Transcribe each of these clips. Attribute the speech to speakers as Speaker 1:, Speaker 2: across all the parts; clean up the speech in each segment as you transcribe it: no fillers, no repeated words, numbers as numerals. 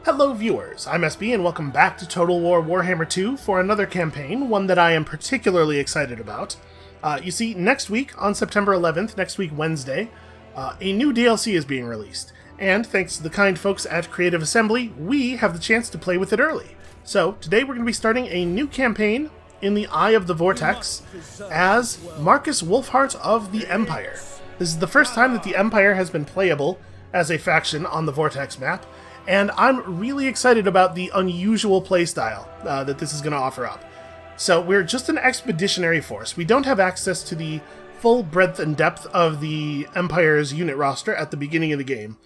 Speaker 1: Hello viewers, I'm SB and welcome back to Total War Warhammer 2 for another campaign, one that I am particularly excited about. You see, next week, on September 11th, next week Wednesday, a new DLC is being released, and thanks to the kind folks at Creative Assembly, we have the chance to play with it early. So, today we're going to be starting a new campaign in the Eye of the Vortex as Markus Wulfhart of the Empire. This is the first time that the Empire has been playable as a faction on the Vortex map, and I'm really excited about the unusual playstyle that this is going to offer up. So we're just an expeditionary force. We don't have access to the full breadth and depth of the Empire's unit roster at the beginning of the game,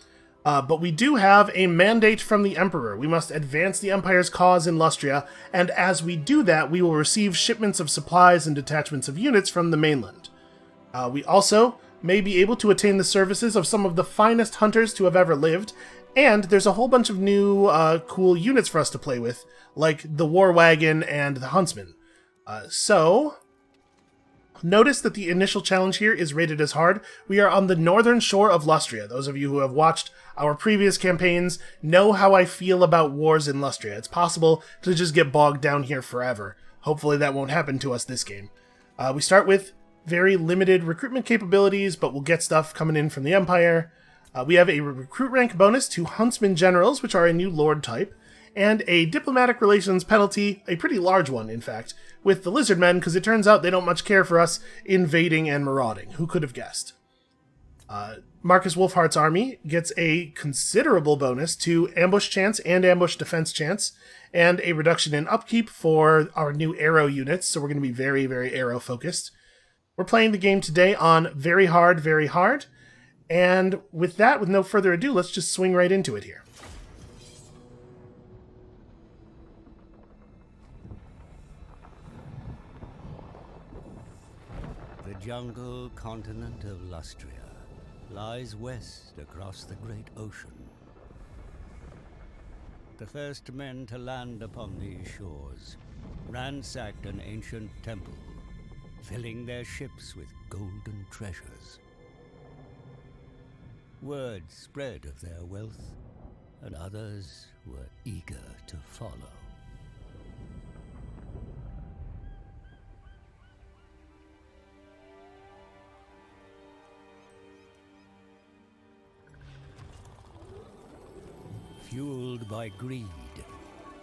Speaker 1: but we do have a mandate from the Emperor. We must advance the Empire's cause in Lustria, and as we do that, we will receive shipments of supplies and detachments of units from the mainland. We also may be able to attain the services of some of the finest hunters to have ever lived, and there's a whole bunch of new cool units for us to play with, like the War Wagon and the Huntsman. So, notice that the initial challenge here is rated as hard. We are on the northern shore of Lustria. Those of you who have watched our previous campaigns know how I feel about wars in Lustria. It's possible to just get bogged down here forever. Hopefully that won't happen to us this game. We start with very limited recruitment capabilities, but we'll get stuff coming in from the Empire. We have a recruit rank bonus to Huntsman Generals, which are a new Lord type, and a diplomatic relations penalty, a pretty large one, in fact, with the Lizardmen, because it turns out they don't much care for us invading and marauding. Who could have guessed? Markus Wulfhart's army gets a considerable bonus to ambush chance and ambush defense chance, and a reduction in upkeep for our new arrow units, so we're going to be very, very arrow-focused. We're playing the game today on very hard, and with that, with no further ado, let's just swing right into it here.
Speaker 2: The jungle continent of Lustria lies west across the great ocean. The first men to land upon these shores ransacked an ancient temple, filling their ships with golden treasures. Word spread of their wealth, and others were eager to follow. Fueled by greed,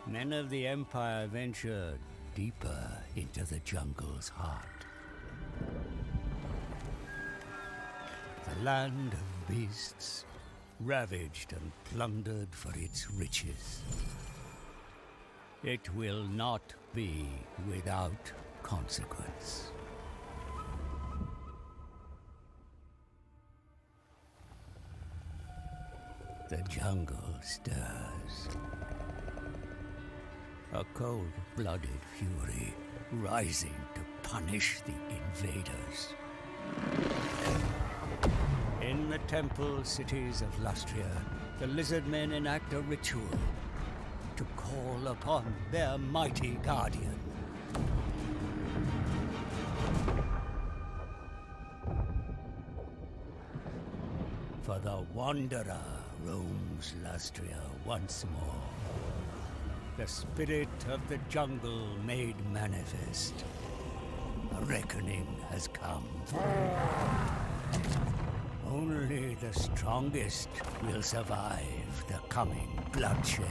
Speaker 2: men of the Empire ventured deeper into the jungle's heart. The land of beasts, ravaged and plundered for its riches. It will not be without consequence. The jungle stirs. A cold-blooded fury rising to punish the invaders. In the temple cities of Lustria, the Lizardmen enact a ritual to call upon their mighty guardian. For the Wanderer roams Lustria once more. The spirit of the jungle made manifest. A reckoning has come. Only the strongest will survive the coming bloodshed.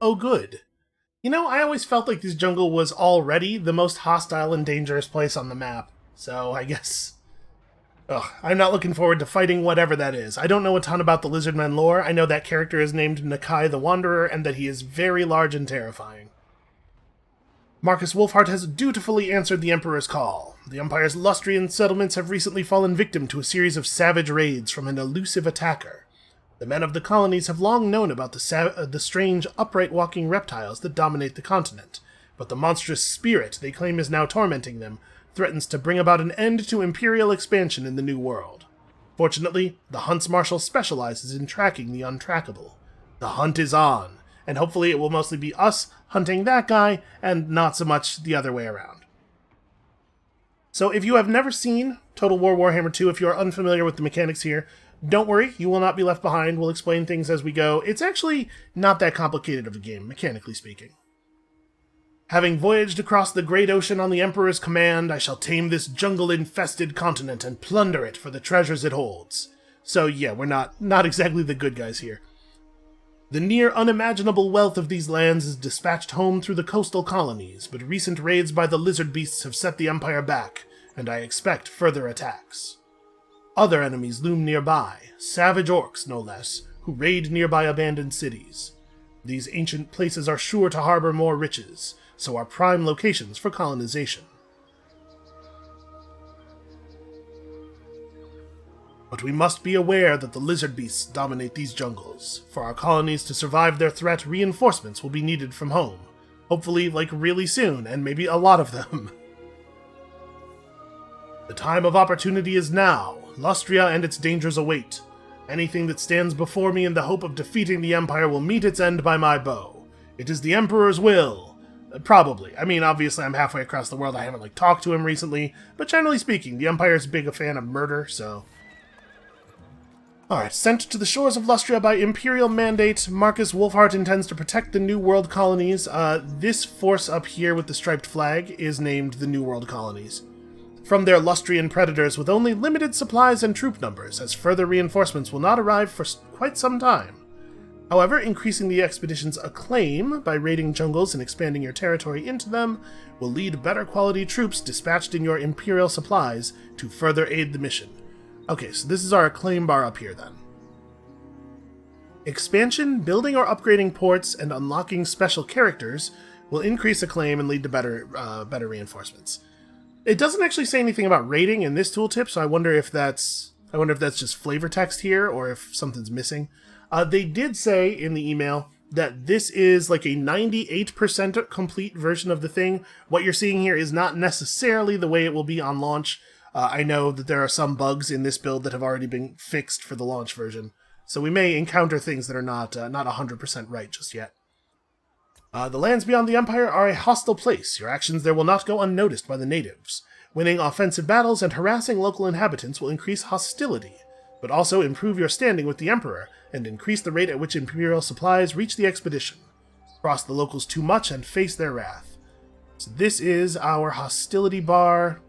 Speaker 1: Oh good. You know, I always felt like this jungle was already the most hostile and dangerous place on the map, so I guess... I'm not looking forward to fighting whatever that is. I don't know a ton about the Lizardmen lore. I know that character is named Nakai the Wanderer, and that he is very large and terrifying. Markus Wulfhart has dutifully answered the Emperor's call. The Empire's Lustrian settlements have recently fallen victim to a series of savage raids from an elusive attacker. The men of the colonies have long known about the strange, upright-walking reptiles that dominate the continent, but the monstrous spirit they claim is now tormenting them threatens to bring about an end to imperial expansion in the New World. Fortunately, the Hunts Marshal specializes in tracking the untrackable. The hunt is on, and hopefully it will mostly be us hunting that guy, and not so much the other way around. So if you have never seen Total War Warhammer 2, if you are unfamiliar with the mechanics here, don't worry, you will not be left behind. We'll explain things as we go. It's actually not that complicated of a game, mechanically speaking. Having voyaged across the great ocean on the Emperor's command, I shall tame this jungle-infested continent and plunder it for the treasures it holds. So yeah, we're not exactly the good guys here. The near unimaginable wealth of these lands is dispatched home through the coastal colonies, but recent raids by the lizard beasts have set the Empire back, and I expect further attacks. Other enemies loom nearby, savage orcs no less, who raid nearby abandoned cities. These ancient places are sure to harbor more riches, so are prime locations for colonization. But we must be aware that the lizard beasts dominate these jungles. For our colonies to survive their threat, reinforcements will be needed from home. Hopefully, like, really soon, and maybe a lot of them. The time of opportunity is now. Lustria and its dangers await. Anything that stands before me in the hope of defeating the Empire will meet its end by my bow. It is the Emperor's will. Probably. I mean, obviously I'm halfway across the world. I haven't, talked to him recently. But generally speaking, the Empire's big a fan of murder, so... Alright, sent to the shores of Lustria by Imperial mandate, Markus Wulfhart intends to protect the New World colonies. This force up here with the striped flag is named the New World colonies. From their Lustrian predators with only limited supplies and troop numbers, as further reinforcements will not arrive for quite some time. However, increasing the expedition's acclaim by raiding jungles and expanding your territory into them will lead better quality troops dispatched in your Imperial supplies to further aid the mission. Okay, so this is our acclaim bar up here, then. Expansion, building or upgrading ports, and unlocking special characters will increase acclaim and lead to better reinforcements. It doesn't actually say anything about rating in this tooltip, so I wonder if that's just flavor text here, or if something's missing. They did say in the email that this is like a 98% complete version of the thing. What you're seeing here is not necessarily the way it will be on launch. I know that there are some bugs in this build that have already been fixed for the launch version, so we may encounter things that are not 100% right just yet. The lands beyond the Empire are a hostile place. Your actions there will not go unnoticed by the natives. Winning offensive battles and harassing local inhabitants will increase hostility, but also improve your standing with the Emperor and increase the rate at which Imperial supplies reach the expedition. Cross the locals too much and face their wrath. So this is our hostility bar.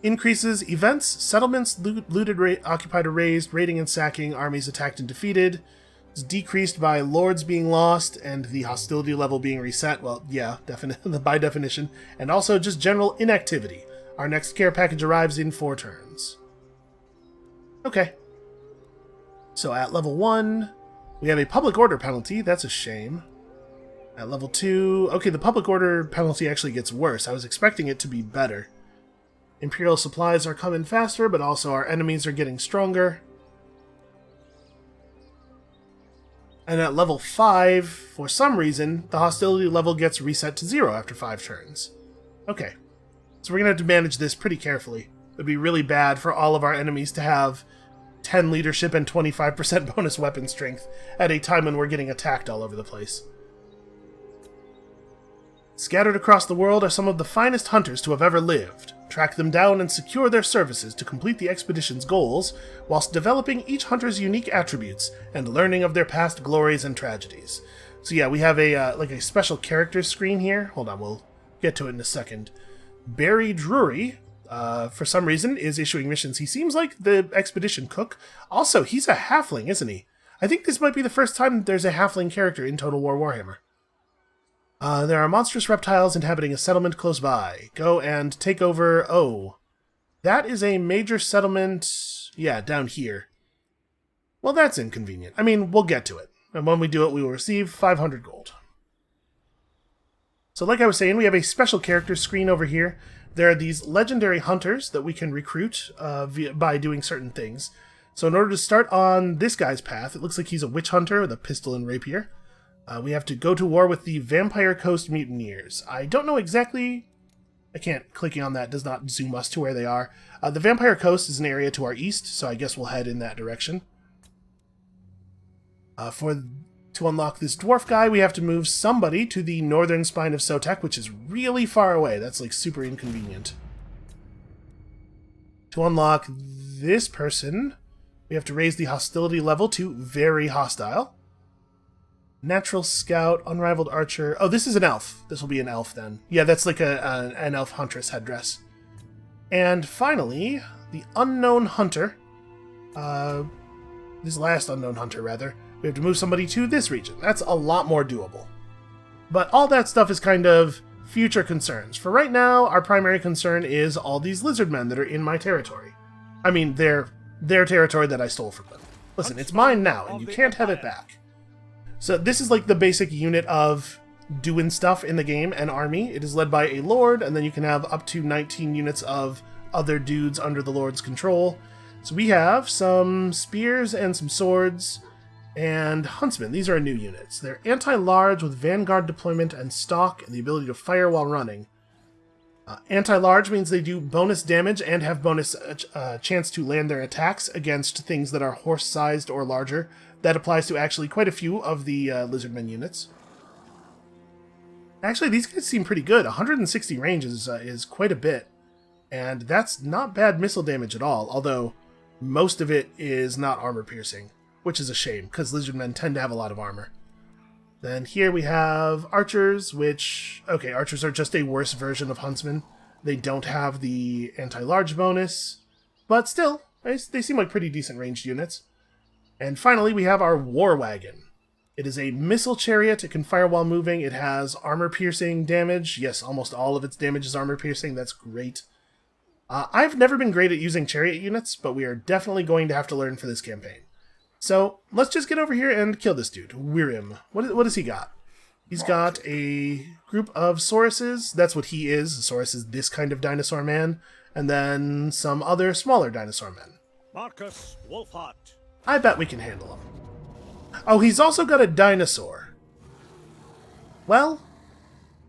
Speaker 1: Increases events, settlements looted, occupied or razed, raiding and sacking, armies attacked and defeated. It's decreased by lords being lost and the hostility level being reset. Well, yeah, by definition. And also just general inactivity. Our next care package arrives in 4 turns. Okay. So at level 1, we have a public order penalty. That's a shame. At level 2... Okay, the public order penalty actually gets worse. I was expecting it to be better. Imperial supplies are coming faster, but also our enemies are getting stronger. And at level 5, for some reason, the hostility level gets reset to 0 after 5 turns. Okay. So we're going to have to manage this pretty carefully. It would be really bad for all of our enemies to have 10 leadership and 25% bonus weapon strength at a time when we're getting attacked all over the place. Scattered across the world are some of the finest hunters to have ever lived. Track them down and secure their services to complete the expedition's goals, whilst developing each hunter's unique attributes and learning of their past glories and tragedies. So yeah, we have a special characters screen here. Hold on, we'll get to it in a second. Barry Drury, for some reason, is issuing missions. He seems like the expedition cook. Also, he's a halfling, isn't he? I think this might be the first time there's a halfling character in Total War Warhammer. There are monstrous reptiles inhabiting a settlement close by. Go and take over... Oh. That is a major settlement... Yeah, down here. Well, that's inconvenient. I mean, we'll get to it. And when we do it, we will receive 500 gold. So like I was saying, we have a special character screen over here. There are these legendary hunters that we can recruit by doing certain things. So in order to start on this guy's path, it looks like he's a witch hunter with a pistol and rapier. We have to go to war with the Vampire Coast Mutineers. I don't know exactly... clicking on that does not zoom us to where they are. The Vampire Coast is an area to our east, so I guess we'll head in that direction. To unlock this dwarf guy, we have to move somebody to the northern spine of Sotek, which is really far away. That's like super inconvenient. To unlock this person, we have to raise the hostility level to very hostile. Natural scout, unrivaled archer. Oh, this is an elf. This will be an elf then. Yeah, that's like an elf huntress headdress. And finally, the unknown hunter. This last unknown hunter, rather. We have to move somebody to this region. That's a lot more doable. But all that stuff is kind of future concerns. For right now, our primary concern is all these lizard men that are in my territory. I mean, their territory that I stole from them. Listen, it's mine now, and you can't have it back. So this is like the basic unit of doing stuff in the game, an army. It is led by a lord, and then you can have up to 19 units of other dudes under the lord's control. So we have some spears and some swords, and huntsmen. These are new units. They're anti-large with vanguard deployment and stalk, and the ability to fire while running. Anti-large means they do bonus damage and have bonus chance to land their attacks against things that are horse-sized or larger. That applies to actually quite a few of the lizardmen units. Actually, these guys seem pretty good. 160 range is quite a bit, and that's not bad missile damage at all, although most of it is not armor-piercing, which is a shame, because lizardmen tend to have a lot of armor. Then here we have archers, which... Okay, archers are just a worse version of huntsmen. They don't have the anti-large bonus, but still, they seem like pretty decent ranged units. And finally, we have our war wagon. It is a missile chariot. It can fire while moving. It has armor-piercing damage. Yes, almost all of its damage is armor-piercing. That's great. I've never been great at using chariot units, but we are definitely going to have to learn for this campaign. So, let's just get over here and kill this dude. Wirim. What does he got? He's got a group of sauruses. That's what he is. A saurus is this kind of dinosaur man. And then some other smaller dinosaur men.
Speaker 3: Markus Wulfhart.
Speaker 1: I bet we can handle him. Oh, he's also got a dinosaur. Well,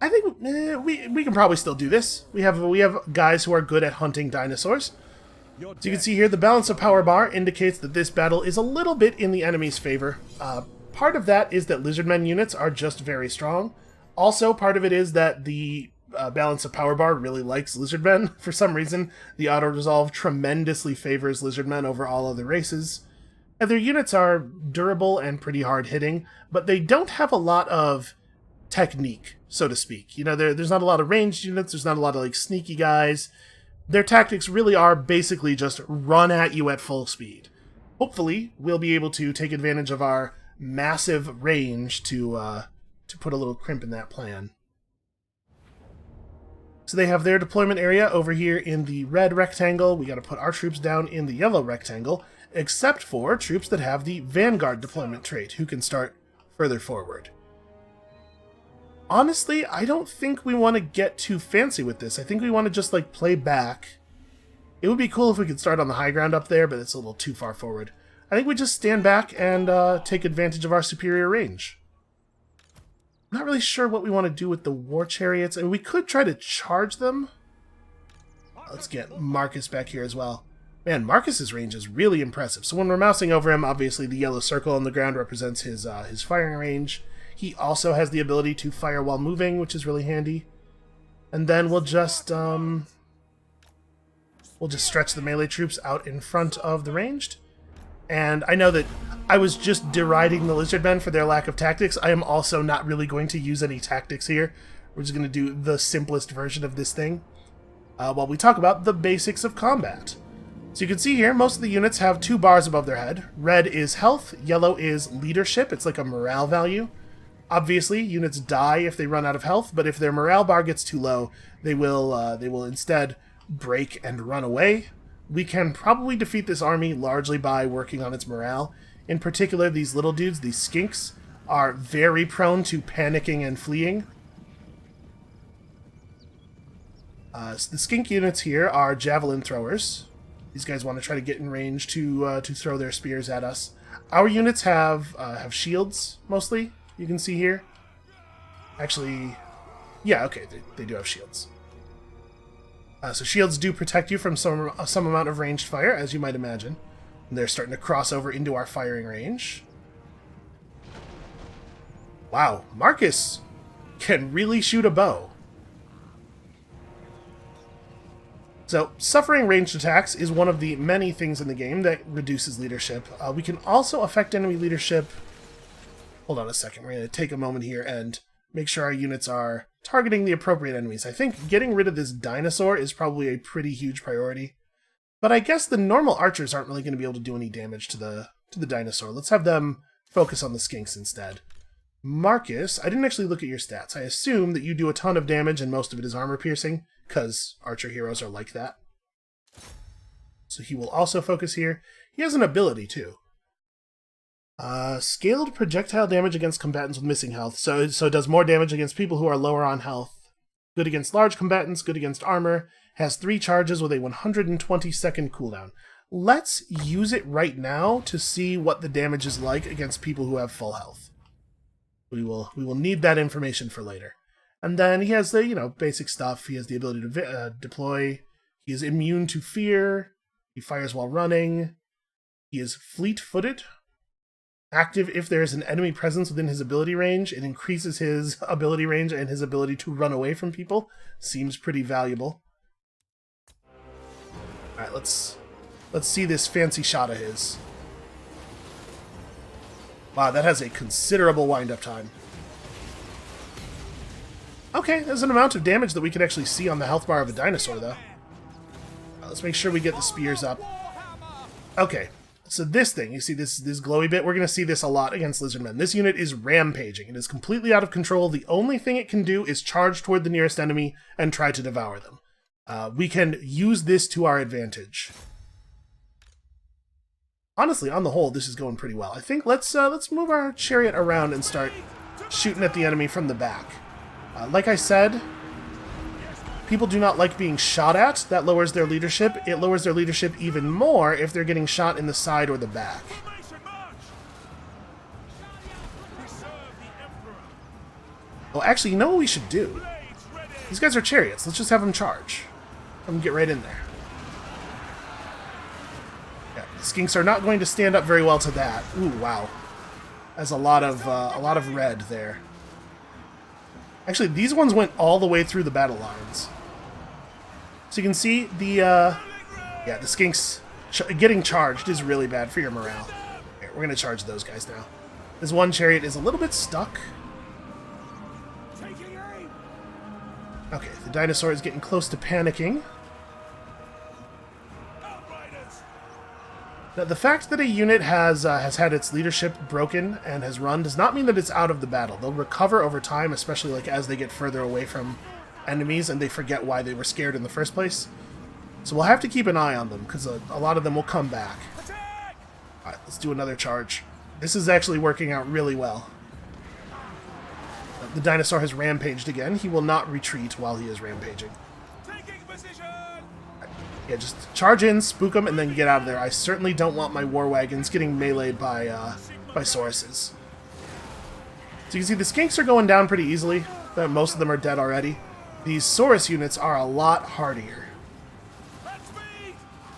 Speaker 1: I think we can probably still do this. We have guys who are good at hunting dinosaurs. So you can see here, the balance of power bar indicates that this battle is a little bit in the enemy's favor. Part of that is that lizardmen units are just very strong. Also, part of it is that the balance of power bar really likes lizardmen. For some reason, the auto-resolve tremendously favors lizardmen over all other races. And their units are durable and pretty hard-hitting, but they don't have a lot of technique, so to speak. You know, there's not a lot of ranged units, there's not a lot of like sneaky guys. Their tactics really are basically just run at you at full speed. Hopefully, we'll be able to take advantage of our massive range to put a little crimp in that plan. So they have their deployment area over here in the red rectangle. We got to put our troops down in the yellow rectangle, except for troops that have the vanguard deployment trait, who can start further forward. Honestly, I don't think we want to get too fancy with this. I think we want to just, like, play back. It would be cool if we could start on the high ground up there, but it's a little too far forward. I think we just stand back and take advantage of our superior range. I'm not really sure what we want to do with the war chariots. I mean, we could try to charge them. Let's get Markus back here as well. Man, Markus's range is really impressive. So when we're mousing over him, obviously the yellow circle on the ground represents his firing range. He also has the ability to fire while moving, which is really handy. And then we'll just stretch the melee troops out in front of the ranged. And I know that I was just deriding the lizardmen for their lack of tactics. I am also not really going to use any tactics here. We're just going to do the simplest version of this thing while we talk about the basics of combat. So you can see here, most of the units have 2 bars above their head. Red is health, yellow is leadership. It's like a morale value. Obviously, units die if they run out of health, but if their morale bar gets too low, they will instead break and run away. We can probably defeat this army largely by working on its morale. In particular, these little dudes, these skinks, are very prone to panicking and fleeing. So the skink units here are javelin throwers. These guys want to try to get in range to throw their spears at us. Our units have shields, mostly. You can see here. Actually, yeah, okay, they do have shields. So shields do protect you from some amount of ranged fire, as you might imagine. And they're starting to cross over into our firing range. Wow, Markus can really shoot a bow. So, suffering ranged attacks is one of the many things in the game that reduces leadership. We can also affect enemy leadership. Hold on a second, we're going to take a moment here and make sure our units are targeting the appropriate enemies. I think getting rid of this dinosaur is probably a pretty huge priority. But I guess the normal archers aren't really going to be able to do any damage to the dinosaur. Let's have them focus on the skinks instead. Markus, I didn't actually look at your stats. I assume that you do a ton of damage and most of it is armor piercing, because archer heroes are like that. So he will also focus here. He has an ability too. Scaled projectile damage against combatants with missing health. So it does more damage against people who are lower on health. Good against large combatants, good against armor. Has 3 charges with a 120-second cooldown. Let's use it right now to see what the damage is like against people who have full health. We will need that information for later. And then he has the, basic stuff. He has the ability to deploy. He is immune to fear. He fires while running. He is fleet-footed. Active if there is an enemy presence within his ability range. It increases his ability range and his ability to run away from people. Seems pretty valuable. Alright, let's see this fancy shot of his. Wow, that has a considerable wind-up time. Okay, there's an amount of damage that we can actually see on the health bar of a dinosaur, though. Let's make sure we get the spears up. Okay, so this thing, you see this glowy bit? We're going to see this a lot against lizardmen. This unit is rampaging. It is completely out of control. The only thing it can do is charge toward the nearest enemy and try to devour them. We can use this to our advantage. Honestly, on the whole, this is going pretty well. I think let's move our chariot around and start shooting at the enemy from the back. Like I said, people do not like being shot at. That lowers their leadership. It lowers their leadership even more if they're getting shot in the side or the back. Well, actually, you know what we should do? These guys are chariots. Let's just have them charge. Have them get right in there. Yeah, the skinks are not going to stand up very well to that. Ooh, wow. That's a lot of red there. Actually, these ones went all the way through the battle lines. So you can see the skinks getting charged is really bad for your morale. Here, we're going to charge those guys now. This one chariot is a little bit stuck. Okay, the dinosaur is getting close to panicking. Now, the fact that a unit has had its leadership broken and has run does not mean that it's out of the battle. They'll recover over time, especially as they get further away from enemies and they forget why they were scared in the first place. So we'll have to keep an eye on them, because a lot of them will come back. Alright, let's do another charge. This is actually working out really well. The dinosaur has rampaged again. He will not retreat while he is rampaging. Yeah, just charge in, spook them, and then get out of there. I certainly don't want my war wagons getting meleeed by sauruses. So you can see the skinks are going down pretty easily. Most of them are dead already. These saurus units are a lot hardier.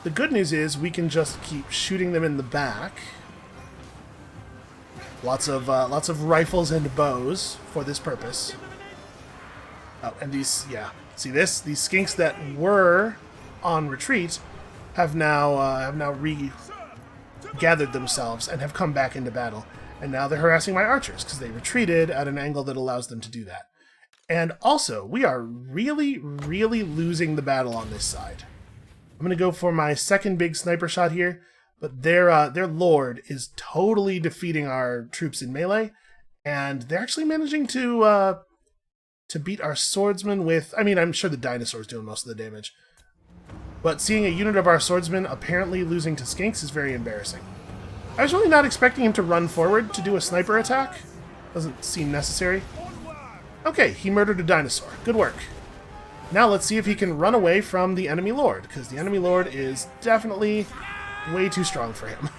Speaker 1: The good news is we can just keep shooting them in the back. Lots of rifles and bows for this purpose. Oh, and these, yeah, see this? These skinks that were on retreat have now regathered themselves and have come back into battle. And now they're harassing my archers because they retreated at an angle that allows them to do that. And also, we are really, really losing the battle on this side. I'm going to go for my second big sniper shot here, but their lord is totally defeating our troops in melee, and they're actually managing to beat our swordsmen with... I mean, I'm sure the dinosaur's doing most of the damage. But seeing a unit of our swordsmen apparently losing to skinks is very embarrassing. I was really not expecting him to run forward to do a sniper attack. Doesn't seem necessary. Okay, he murdered a dinosaur. Good work. Now let's see if he can run away from the enemy lord, because the enemy lord is definitely way too strong for him.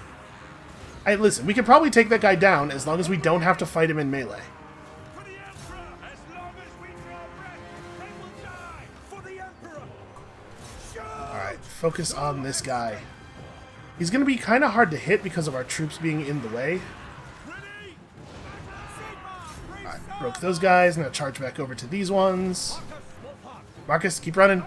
Speaker 1: Listen, we could probably take that guy down as long as we don't have to fight him in melee. Alright, focus on this guy. He's going to be kind of hard to hit because of our troops being in the way. Alright, broke those guys. Now charge back over to these ones. Markus, keep running.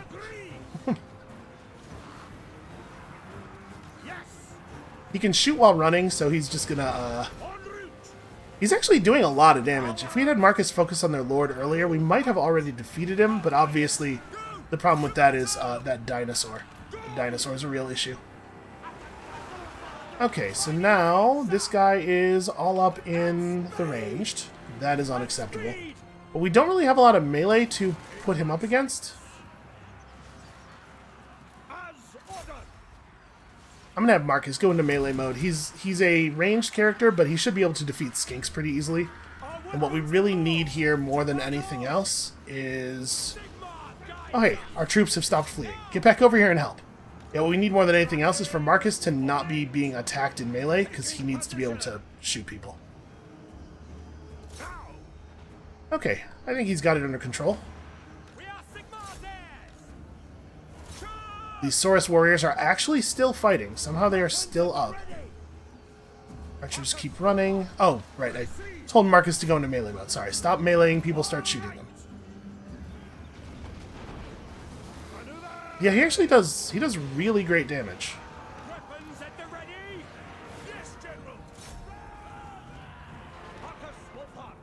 Speaker 1: He can shoot while running, so he's just gonna, he's actually doing a lot of damage. If we had Markus focus on their lord earlier, we might have already defeated him, but obviously the problem with that is that dinosaur. The dinosaur is a real issue. Okay, so now this guy is all up in the ranged. That is unacceptable. But we don't really have a lot of melee to put him up against. I'm gonna have Markus go into melee mode. He's a ranged character, but he should be able to defeat skinks pretty easily. And what we really need here more than anything else is... Oh hey, our troops have stopped fleeing. Get back over here and help. Yeah, what we need more than anything else is for Markus to not be being attacked in melee, because he needs to be able to shoot people. Okay, I think he's got it under control. These Saurus warriors are actually still fighting. Somehow they are still up. Archers keep running. Oh, right, I told Markus to go into melee mode. Sorry, stop meleeing people, start shooting them. Yeah, he actually does. He does really great damage.
Speaker 3: Weapons at the ready. Yes, General. Markus Wulfhart.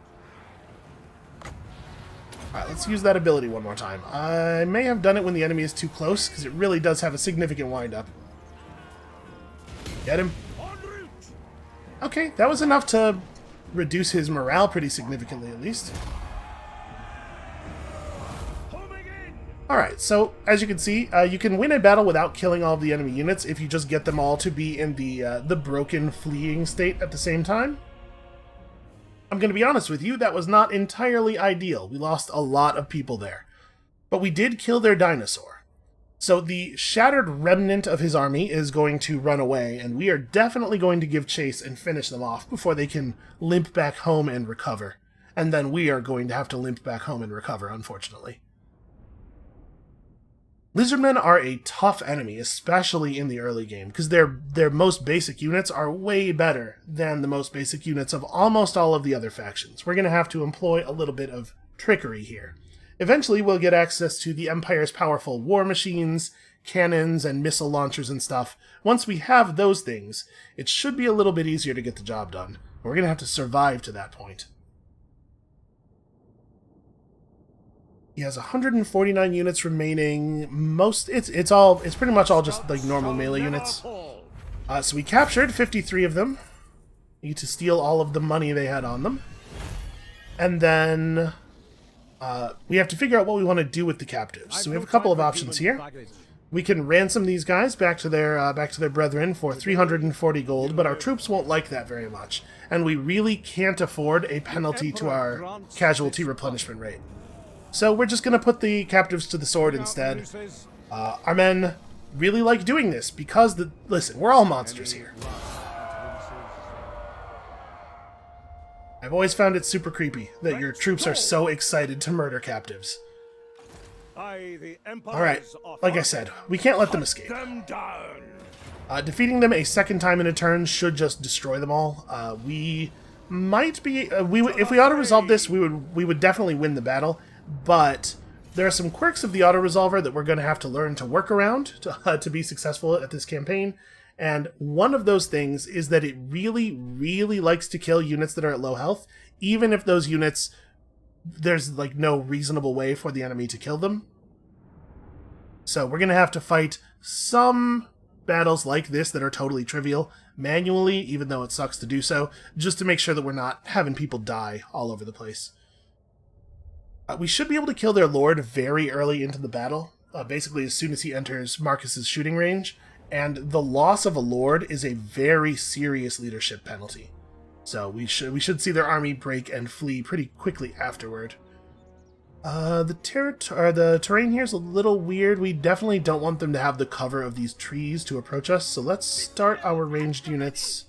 Speaker 1: Alright, let's use that ability one more time. I may have done it when the enemy is too close, because it really does have a significant wind-up. Get him. Okay, that was enough to reduce his morale pretty significantly, at least. Alright, so as you can see, you can win a battle without killing all of the enemy units if you just get them all to be in the broken, fleeing state at the same time. I'm going to be honest with you, that was not entirely ideal. We lost a lot of people there. But we did kill their dinosaur. So the shattered remnant of his army is going to run away, and we are definitely going to give chase and finish them off before they can limp back home and recover. And then we are going to have to limp back home and recover, unfortunately. Lizardmen are a tough enemy, especially in the early game, because their most basic units are way better than the most basic units of almost all of the other factions. We're going to have to employ a little bit of trickery here. Eventually, we'll get access to the Empire's powerful war machines, cannons, and missile launchers and stuff. Once we have those things, it should be a little bit easier to get the job done. We're going to have to survive to that point. He has 149 units remaining. It's pretty much all just like normal melee units. So we captured 53 of them. We need to steal all of the money they had on them. And then we have to figure out what we want to do with the captives. So we have a couple of options here. We can ransom these guys back to their brethren for 340 gold, but our troops won't like that very much. And we really can't afford a penalty to our casualty replenishment rate. So we're just going to put the captives to the sword instead. Our men really like doing this because, listen, we're all monsters here. I've always found it super creepy that your troops are so excited to murder captives. Alright, like I said, we can't let them escape. Defeating them a second time in a turn should just destroy them all. We might be... if we auto-resolve this, we would definitely win the battle. But there are some quirks of the auto-resolver that we're going to have to learn to work around to be successful at this campaign. And one of those things is that it really, really likes to kill units that are at low health, even if those units, there's like no reasonable way for the enemy to kill them. So we're going to have to fight some battles like this that are totally trivial manually, even though it sucks to do so, just to make sure that we're not having people die all over the place. We should be able to kill their lord very early into the battle, basically as soon as he enters Markus's shooting range, and the loss of a lord is a very serious leadership penalty. So we should see their army break and flee pretty quickly afterward. The terrain here is a little weird. We definitely don't want them to have the cover of these trees to approach us, so let's start our ranged units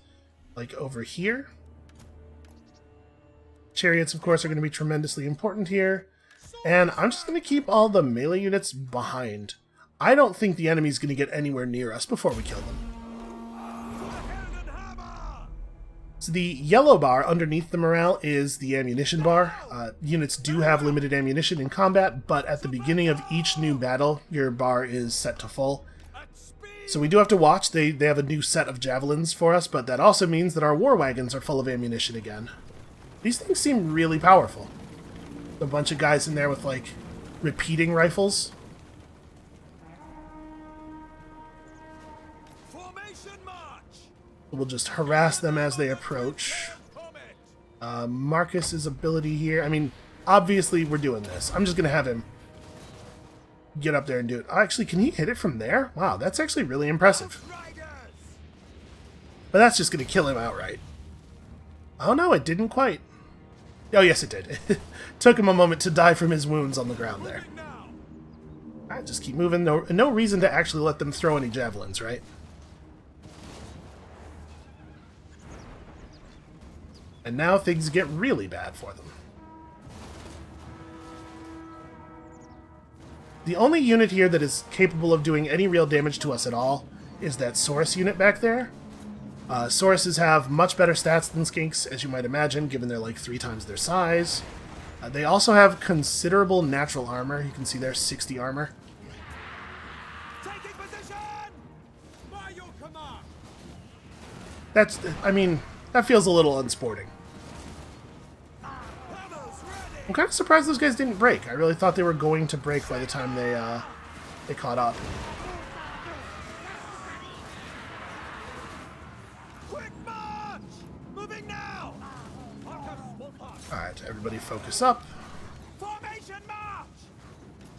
Speaker 1: like over here. Chariots, of course, are going to be tremendously important here. And I'm just going to keep all the melee units behind. I don't think the enemy's going to get anywhere near us before we kill them. So the yellow bar underneath the morale is the ammunition bar. Units do have limited ammunition in combat, but at the beginning of each new battle, your bar is set to full. So we do have to watch. They have a new set of javelins for us, but that also means that our war wagons are full of ammunition again. These things seem really powerful. A bunch of guys in there with, like, repeating rifles.
Speaker 3: Formation march.
Speaker 1: We'll just harass them as they approach. Markus's ability here. I mean, obviously we're doing this. I'm just going to have him get up there and do it. Actually, can he hit it from there? Wow, that's actually really impressive. But that's just going to kill him outright. Oh no, it didn't quite. Oh yes, it did. It took him a moment to die from his wounds on the ground there. Alright, just keep moving. No reason to actually let them throw any javelins, right? And now things get really bad for them. The only unit here that is capable of doing any real damage to us at all is that Saurus unit back there. Sauruses have much better stats than Skinks, as you might imagine, given they're like 3 times their size. They also have considerable natural armor. You can see there's 60 armor.
Speaker 3: Taking position. By your command.
Speaker 1: That's, I mean, that feels a little unsporting. I'm kind of surprised those guys didn't break. I really thought they were going to break by the time they caught up.
Speaker 3: Quick march. Moving now. Markus Wulfhart.
Speaker 1: All right, everybody focus up.
Speaker 3: Formation march.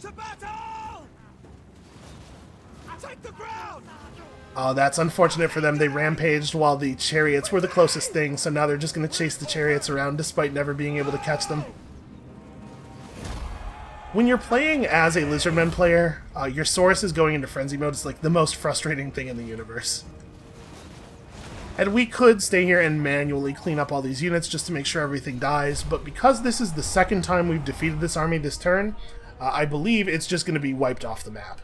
Speaker 3: To battle. Take the ground.
Speaker 1: Oh, that's unfortunate for them. They rampaged while the chariots were the closest thing, so now they're just going to chase the chariots around despite never being able to catch them. When you're playing as a Lizardmen player, your Saurus is going into frenzy mode. It's like the most frustrating thing in the universe. And we could stay here and manually clean up all these units just to make sure everything dies, but because this is the second time we've defeated this army this turn, I believe it's just going to be wiped off the map.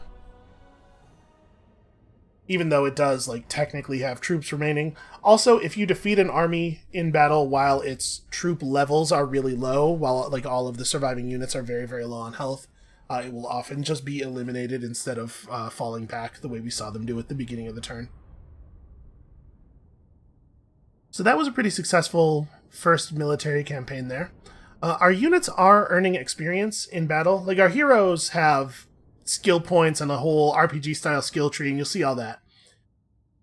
Speaker 1: Even though it does, like, technically have troops remaining. Also, if you defeat an army in battle while its troop levels are really low, while, like, all of the surviving units are very, very low on health, it will often just be eliminated instead of falling back the way we saw them do at the beginning of the turn. So that was a pretty successful first military campaign there. Our units are earning experience in battle. Like, our heroes have skill points and a whole RPG-style skill tree, and you'll see all that.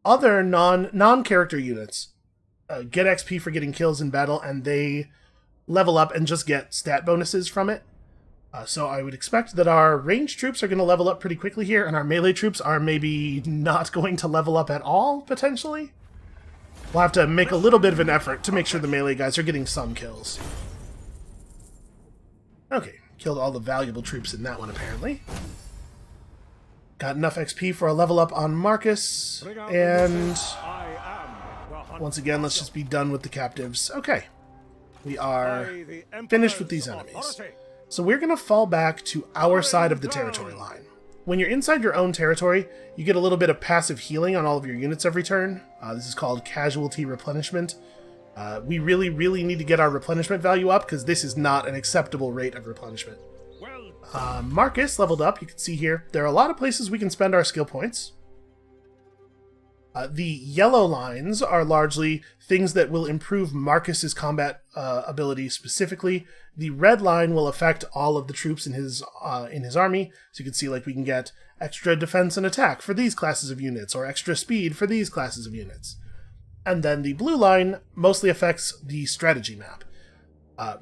Speaker 1: Other non-character units get XP for getting kills in battle, and they level up and just get stat bonuses from it. So I would expect that our ranged troops are going to level up pretty quickly here, and our melee troops are maybe not going to level up at all, potentially. We'll have to make a little bit of an effort to make sure the melee guys are getting some kills. Okay, killed all the valuable troops in that one, apparently. Got enough XP for a level up on Markus, and once again, let's just be done with the captives. Okay, we are finished with these enemies. So we're going to fall back to our side of the territory line. When you're inside your own territory, you get a little bit of passive healing on all of your units every turn. This is called casualty replenishment. We really, really need to get our replenishment value up, because this is not an acceptable rate of replenishment. Markus leveled up. You can see here, there are a lot of places we can spend our skill points. The yellow lines are largely things that will improve Markus's combat ability specifically. The red line will affect all of the troops in his army. So you can see, like, we can get extra defense and attack for these classes of units, or extra speed for these classes of units. And then the blue line mostly affects the strategy map.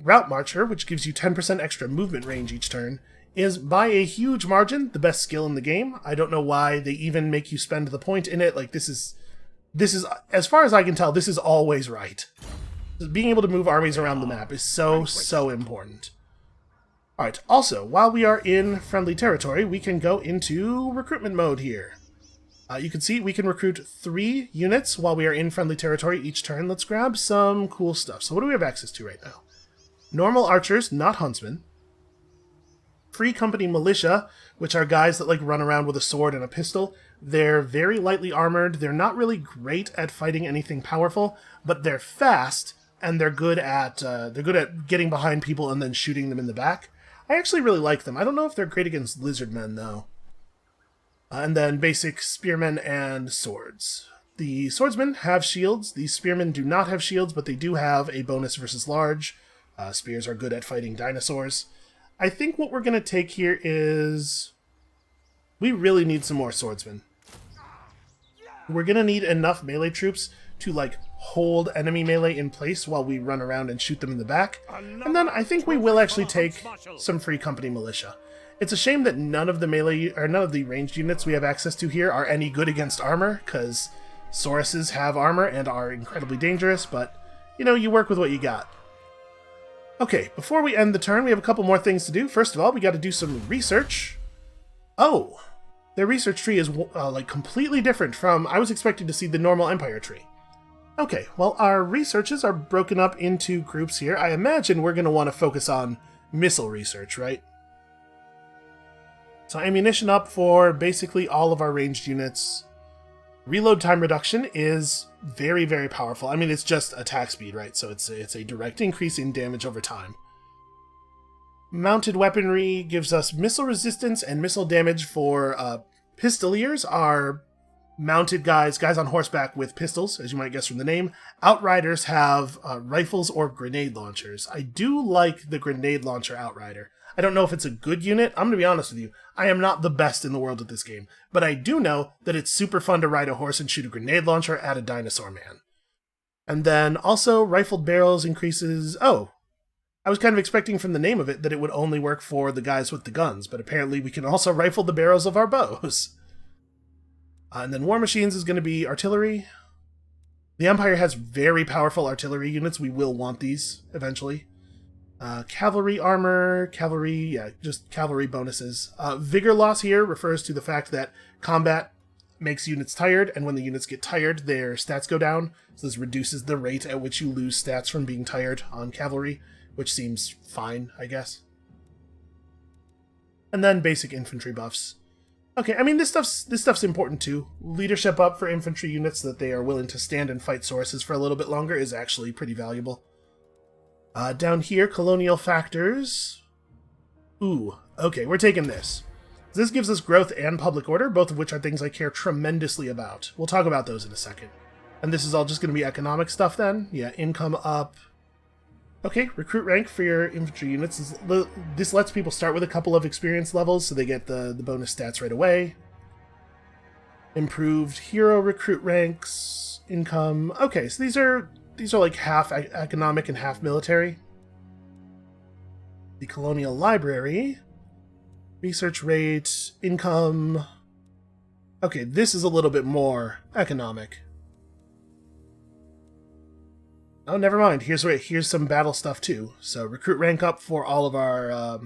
Speaker 1: Route Marcher, which gives you 10% extra movement range each turn, is by a huge margin the best skill in the game. I don't know why they even make you spend the point in it. Like, this is, as far as I can tell, this is always right. Being able to move armies around the map is so important. Alright, also, while we are in friendly territory, we can go into recruitment mode here. You can see we can recruit 3 units while we are in friendly territory each turn. Let's grab some cool stuff. So what do we have access to right now? Normal archers, not huntsmen. Free company militia, which are guys that, like, run around with a sword and a pistol. They're very lightly armored. They're not really great at fighting anything powerful, but they're fast, and they're good at getting behind people and then shooting them in the back. I actually really like them. I don't know if they're great against lizardmen, though. And then basic spearmen and swords. The swordsmen have shields. The spearmen do not have shields, but they do have a bonus versus large. Spears are good at fighting dinosaurs. I think what we're going to take here is... we really need some more swordsmen. We're going to need enough melee troops to, like, hold enemy melee in place while we run around and shoot them in the back. And then I think we will actually take some Free Company militia. It's a shame that none of the melee, or none of the ranged units we have access to here are any good against armor, because Sauruses have armor and are incredibly dangerous, but, you know, you work with what you got. Okay, before we end the turn, we have a couple more things to do. First of all, we got to do some research. Oh, their research tree is like completely different from... I was expecting to see the normal Empire tree. Okay, well, our researches are broken up into groups here. I imagine we're going to want to focus on missile research, right? So ammunition up for basically all of our ranged units. Reload time reduction is very, very powerful. I mean, it's just attack speed, right? So it's a direct increase in damage over time. Mounted weaponry gives us missile resistance and missile damage for pistoliers are mounted guys on horseback with pistols, as you might guess from the name. Outriders have rifles or grenade launchers. I do like the grenade launcher Outrider. I don't know if it's a good unit. I'm going to be honest with you. I am not the best in the world at this game, but I do know that it's super fun to ride a horse and shoot a grenade launcher at a dinosaur man. And then also rifled barrels increases... oh, I was kind of expecting from the name of it that it would only work for the guys with the guns, but apparently we can also rifle the barrels of our bows. And then War Machines is going to be artillery. The Empire has very powerful artillery units. We will want these eventually. Cavalry armor, just cavalry bonuses. Vigor loss here refers to the fact that combat makes units tired, and when the units get tired, their stats go down. So this reduces the rate at which you lose stats from being tired on cavalry, which seems fine, I guess. And then basic infantry buffs. Okay, I mean, this stuff's important too. Leadership up for infantry units so that they are willing to stand and fight Sauruses for a little bit longer is actually pretty valuable. Down here, colonial factors. Ooh, okay, we're taking this. This gives us growth and public order, both of which are things I care tremendously about. We'll talk about those in a second. And this is all just going to be economic stuff then? Yeah, income up. Okay, recruit rank for your infantry units. This lets people start with a couple of experience levels, so they get the bonus stats right away. Improved hero recruit ranks, income. Okay, so these are like half economic and half military. The Colonial Library. Research rate, income. Okay, this is a little bit more economic. Oh, never mind. Here's some battle stuff too. So recruit rank up for all of our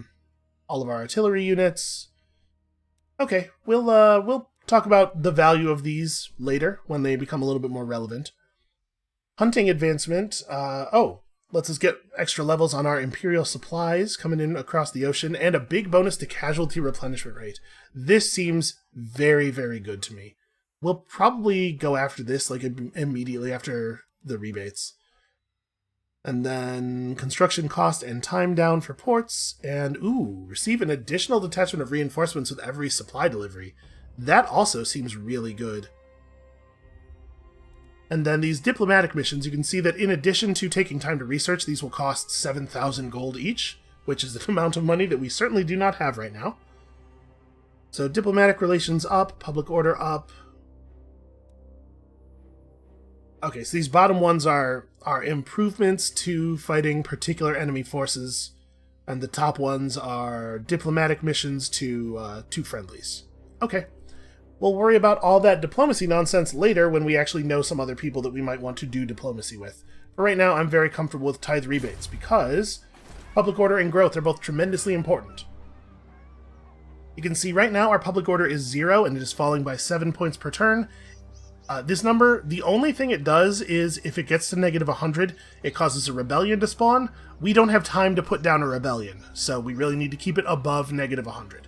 Speaker 1: artillery units. Okay, we'll talk about the value of these later when they become a little bit more relevant. Hunting advancement. Lets us get extra levels on our Imperial supplies coming in across the ocean, and a big bonus to casualty replenishment rate. This seems very, very good to me. We'll probably go after this like immediately after the rebates. And then construction cost and time down for ports, and receive an additional detachment of reinforcements with every supply delivery. That also seems really good. And then these diplomatic missions, you can see that in addition to taking time to research, these will cost 7,000 gold each, which is an amount of money that we certainly do not have right now. So diplomatic relations up, public order up. Okay, so these bottom ones are improvements to fighting particular enemy forces, and the top ones are diplomatic missions to friendlies. Okay. We'll worry about all that diplomacy nonsense later when we actually know some other people that we might want to do diplomacy with. But right now, I'm very comfortable with tithe rebates, because public order and growth are both tremendously important. You can see right now our public order is 0, and it is falling by 7 points per turn. This number, the only thing it does is if it gets to negative 100, it causes a rebellion to spawn. We don't have time to put down a rebellion, so we really need to keep it above negative 100.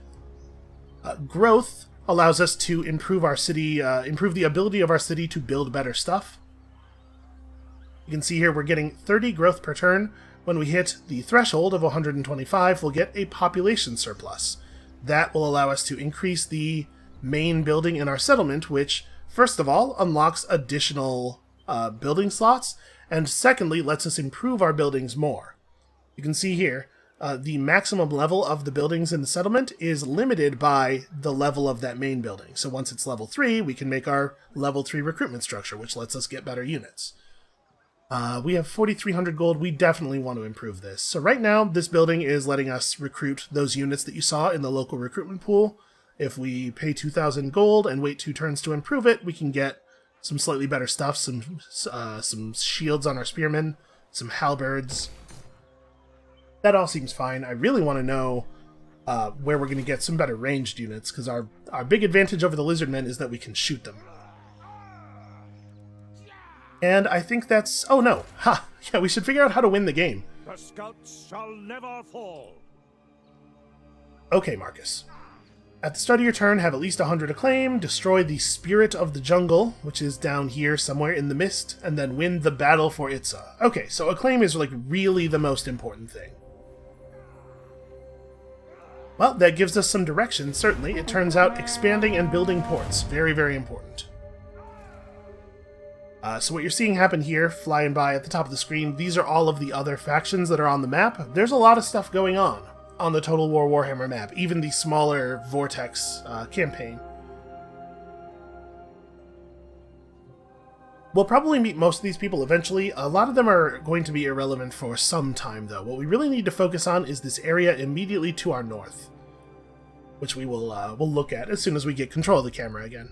Speaker 1: Growth allows us to improve our city, improve the ability of our city to build better stuff. You can see here we're getting 30 growth per turn. When we hit the threshold of 125, we'll get a population surplus. That will allow us to increase the main building in our settlement, which, first of all, unlocks additional building slots, and secondly, lets us improve our buildings more. You can see here, the maximum level of the buildings in the settlement is limited by the level of that main building. So once it's level 3, we can make our level 3 recruitment structure, which lets us get better units. We have 4,300 gold. We definitely want to improve this. So right now, this building is letting us recruit those units that you saw in the local recruitment pool. If we pay 2,000 gold and wait 2 turns to improve it, we can get some slightly better stuff, some shields on our spearmen, some halberds. That all seems fine. I really want to know where we're going to get some better ranged units, because our big advantage over the lizardmen is that we can shoot them. And I think that's... Oh, no. Ha! Yeah, we should figure out how to win the game.
Speaker 3: The scouts shall never fall.
Speaker 1: Okay, Markus. At the start of your turn, have at least 100 acclaim, destroy the Spirit of the Jungle, which is down here somewhere in the mist, and then win the battle for Itza. Okay, so acclaim is like really the most important thing. Well, that gives us some direction, certainly. It turns out expanding and building ports. Very, very important. So what you're seeing happen here, flying by at the top of the screen, these are all of the other factions that are on the map. There's a lot of stuff going on the Total War Warhammer map, even the smaller Vortex campaign. We'll probably meet most of these people eventually. A lot of them are going to be irrelevant for some time, though. What we really need to focus on is this area immediately to our north, which we will we'll look at as soon as we get control of the camera again.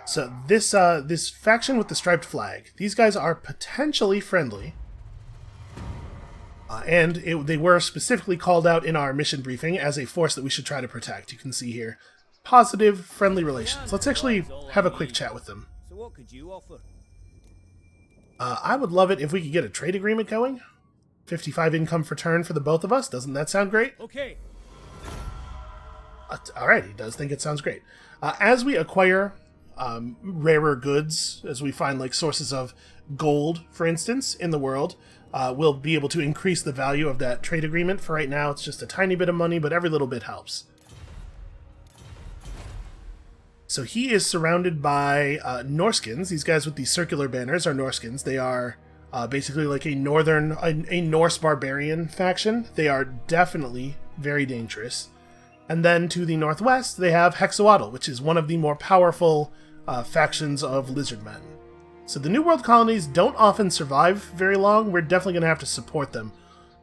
Speaker 1: So this faction with the striped flag, these guys are potentially friendly, and they were specifically called out in our mission briefing as a force that we should try to protect. You can see here, positive, friendly relations. Let's actually have a quick chat with them.
Speaker 2: So what could you offer?
Speaker 1: I would love it if we could get a trade agreement going. 55 income per turn for the both of us. Doesn't that sound great?
Speaker 3: Okay.
Speaker 1: Alright, he does think it sounds great. As we acquire rarer goods, as we find like sources of gold, for instance, in the world, we'll be able to increase the value of that trade agreement. For right now, it's just a tiny bit of money, but every little bit helps. So he is surrounded by Norskins. These guys with these circular banners are Norskins. They are basically like a Norse barbarian faction. They are definitely very dangerous. And then to the northwest, they have Hexawaddle, which is one of the more powerful factions of lizardmen. So the New World colonies don't often survive very long. We're definitely going to have to support them.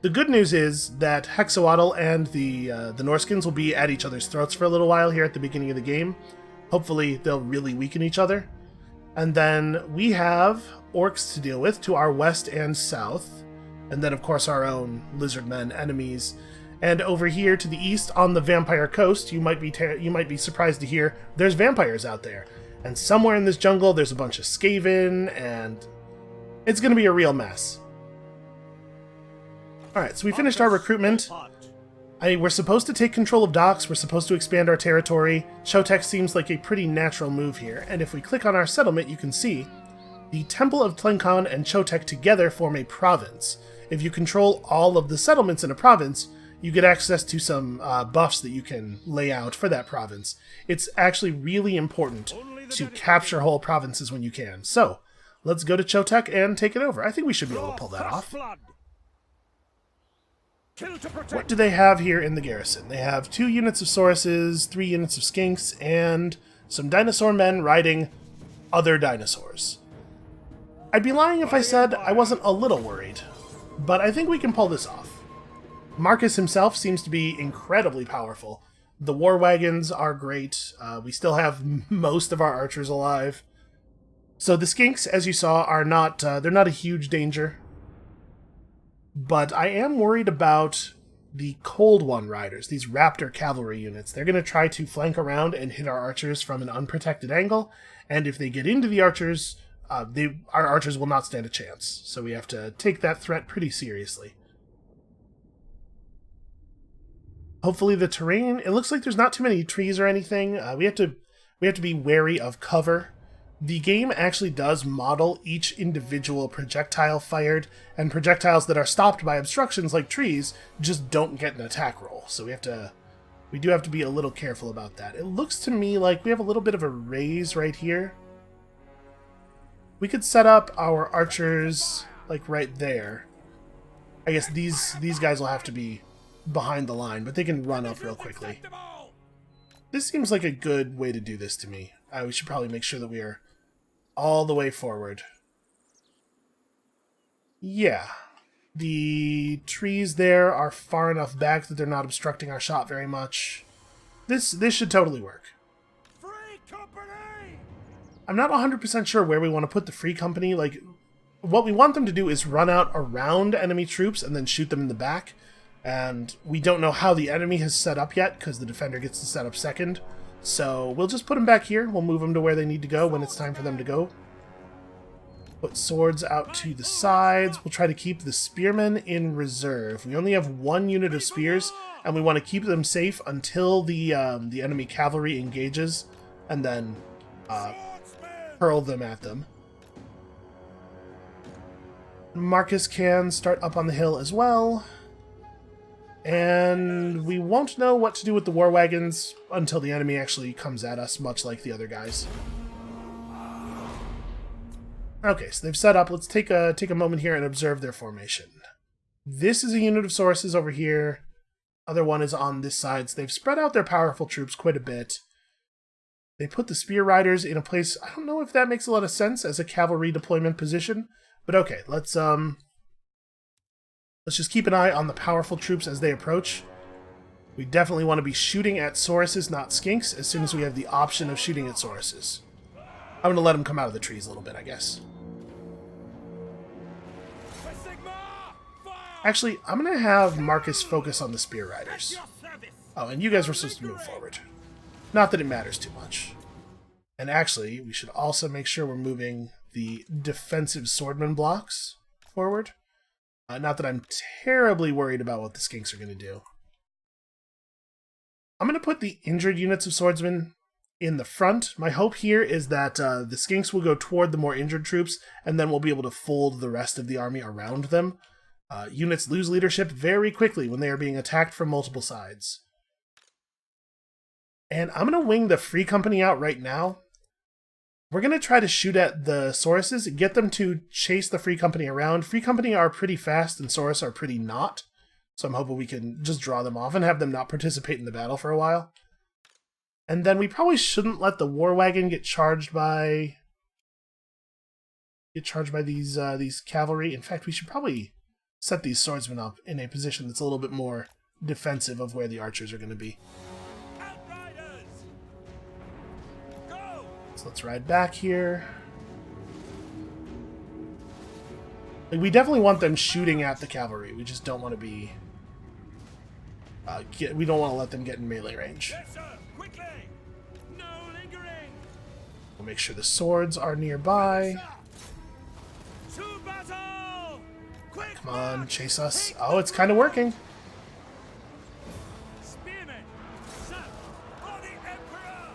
Speaker 1: The good news is that Hexawaddle and the Norskins will be at each other's throats for a little while here at the beginning of the game. Hopefully they'll really weaken each other. And then we have orcs to deal with to our west and south. And then, of course, our own lizardmen enemies. And over here to the east on the Vampire Coast, you might be surprised to hear there's vampires out there. And somewhere in this jungle, there's a bunch of Skaven, and it's going to be a real mess. Alright, so we finished our recruitment. We're supposed to take control of docks, we're supposed to expand our territory. Chotek seems like a pretty natural move here, and if we click on our settlement, you can see the Temple of Tlenkan and Chotek together form a province. If you control all of the settlements in a province, you get access to some buffs that you can lay out for that province. It's actually really important to capture whole provinces when you can. So, let's go to Chotek and take it over. I think we should be able to pull that off. What do they have here in the garrison? They have 2 units of Sauruses, 3 units of Skinks, and some dinosaur men riding other dinosaurs. I'd be lying if I said I wasn't a little worried, but I think we can pull this off. Markus himself seems to be incredibly powerful. The war wagons are great. We still have most of our archers alive. So the Skinks, as you saw, are not they're not a huge danger. But I am worried about the Cold One riders, these Raptor cavalry units. They're going to try to flank around and hit our archers from an unprotected angle, and if they get into the archers, our archers will not stand a chance. So we have to take that threat pretty seriously. Hopefully the terrain, it looks like there's not too many trees or anything. We have to be wary of cover. The game actually does model each individual projectile fired, and projectiles that are stopped by obstructions like trees just don't get an attack roll. So we do have to be a little careful about that. It looks to me like we have a little bit of a raise right here. We could set up our archers like right there. I guess these guys will have to be behind the line, but they can run up real quickly. This seems like a good way to do this to me. We should probably make sure that we are all the way forward. Yeah. The trees there are far enough back that they're not obstructing our shot very much. This should totally work.
Speaker 3: Free company!
Speaker 1: I'm not 100% sure where we want to put the free company. Like, what we want them to do is run out around enemy troops and then shoot them in the back. And we don't know how the enemy has set up yet, because the defender gets to set up second. So we'll just put them back here. We'll move them to where they need to go when it's time for them to go. Put swords out to the sides. We'll try to keep the spearmen in reserve. We only have one unit of spears, and we want to keep them safe until the enemy cavalry engages, and then hurl them at them. Markus can start up on the hill as well. And we won't know what to do with the war wagons until the enemy actually comes at us, much like the other guys. Okay, so they've set up. Let's take a moment here and observe their formation. This is a unit of sources over here. Other one is on this side. So they've spread out their powerful troops quite a bit. They put the spear riders in a place. I don't know if that makes a lot of sense as a cavalry deployment position, but okay, let's just keep an eye on the powerful troops as they approach. We definitely want to be shooting at Sauruses, not Skinks, as soon as we have the option of shooting at Sauruses. I'm going to let them come out of the trees a little bit, I guess. Actually, I'm going to have Markus focus on the spear riders. Oh, and you guys were supposed to move forward. Not that it matters too much. And actually, we should also make sure we're moving the defensive swordman blocks forward. Not that I'm terribly worried about what the Skinks are going to do. I'm going to put the injured units of swordsmen in the front. My hope here is that the Skinks will go toward the more injured troops, and then we'll be able to fold the rest of the army around them. Units lose leadership very quickly when they are being attacked from multiple sides. And I'm going to wing the Free Company out right now. We're going to try to shoot at the Sauruses and get them to chase the Free Company around. Free Company are pretty fast and Saurus are pretty not. So I'm hoping we can just draw them off and have them not participate in the battle for a while. And then we probably shouldn't let the war wagon get charged by these cavalry. In fact, we should probably set these swordsmen up in a position that's a little bit more defensive of where the archers are going to be. So let's ride back here. Like, we definitely want them shooting at the cavalry. We just don't want to be... we don't want to let them get in melee range.
Speaker 3: Yes, sir. Quickly. No lingering.
Speaker 1: We'll make sure the swords are nearby.
Speaker 3: To battle. Quick.
Speaker 1: Come on, chase us. Oh, it's kind of working.
Speaker 3: Spearmen. Sir. For the Emperor.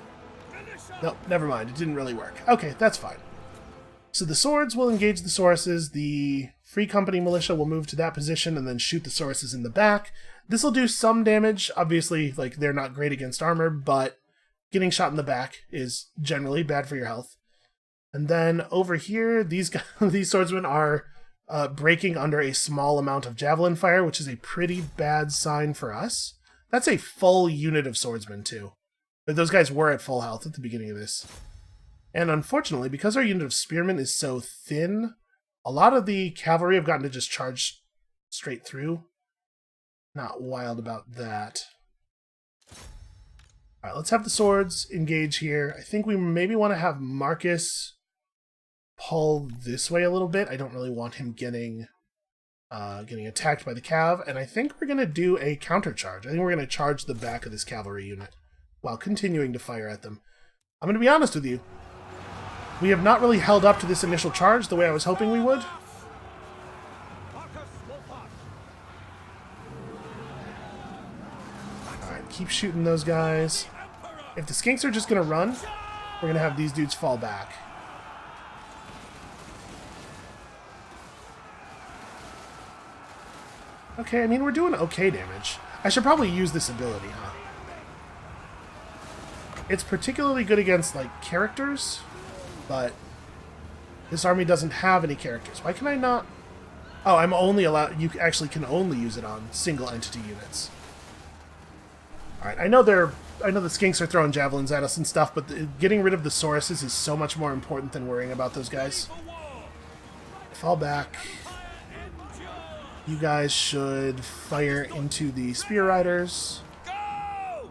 Speaker 3: Militia.
Speaker 1: Nope, never mind. It didn't really work. Okay, that's fine. So the swords will engage the Sauruses. The Free Company militia will move to that position and then shoot the Sauruses in the back. This will do some damage. Obviously, like, they're not great against armor, but getting shot in the back is generally bad for your health. And then over here, these swordsmen are breaking under a small amount of javelin fire, which is a pretty bad sign for us. That's a full unit of swordsmen, too. But those guys were at full health at the beginning of this. And unfortunately, because our unit of spearmen is so thin, a lot of the cavalry have gotten to just charge straight through. Not wild about that. Alright, let's have the swords engage here. I think we maybe want to have Markus pull this way a little bit. I don't really want him getting attacked by the cav, and I think we're going to do a countercharge. I think we're going to charge the back of this cavalry unit while continuing to fire at them. I'm going to be honest with you. We have not really held up to this initial charge the way I was hoping we would.
Speaker 3: Markus Wulfhart.
Speaker 1: Alright, keep shooting those guys. If the Skinks are just going to run, we're going to have these dudes fall back. Okay, I mean, we're doing okay damage. I should probably use this ability, huh? It's particularly good against, like, characters, but this army doesn't have any characters. Why can I not... Oh, I'm only allowed... You actually can only use it on single entity units. Alright, I know the skinks are throwing javelins at us and stuff, but getting rid of the Sauruses is so much more important than worrying about those guys. Fall back. You guys should fire into the Spear Riders.
Speaker 3: Go!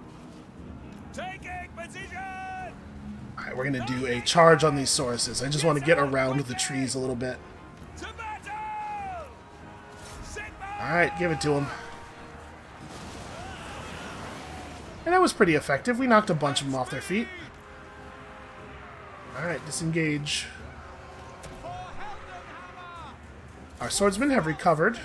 Speaker 3: Taking position!
Speaker 1: Alright, we're going to do a charge on these Sauruses. I just want to get around the trees a little bit.
Speaker 3: To battle! Sigma!
Speaker 1: Alright, give it to them. And that was pretty effective. We knocked a bunch of them off their feet. Alright, disengage. Our swordsmen have recovered.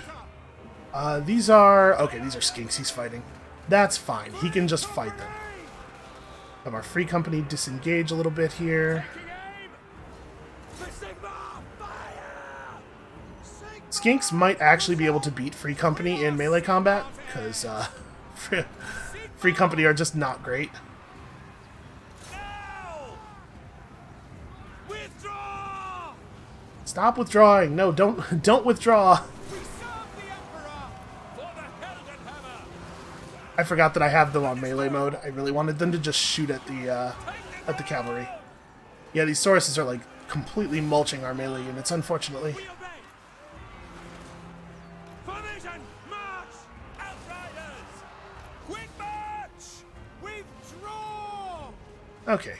Speaker 1: These are... Okay, these are skinks he's fighting. That's fine. He can just fight them. Have our free company disengage a little bit here. Skinks might actually be able to beat free company in melee combat, because free company are just not great. Stop withdrawing! No, don't withdraw! I forgot that I have them on melee mode. I really wanted them to just shoot at the cavalry. Yeah, these Sauruses are like completely mulching our melee units, unfortunately.
Speaker 3: Formation, march! Outriders! Quick march! Withdraw!
Speaker 1: Okay.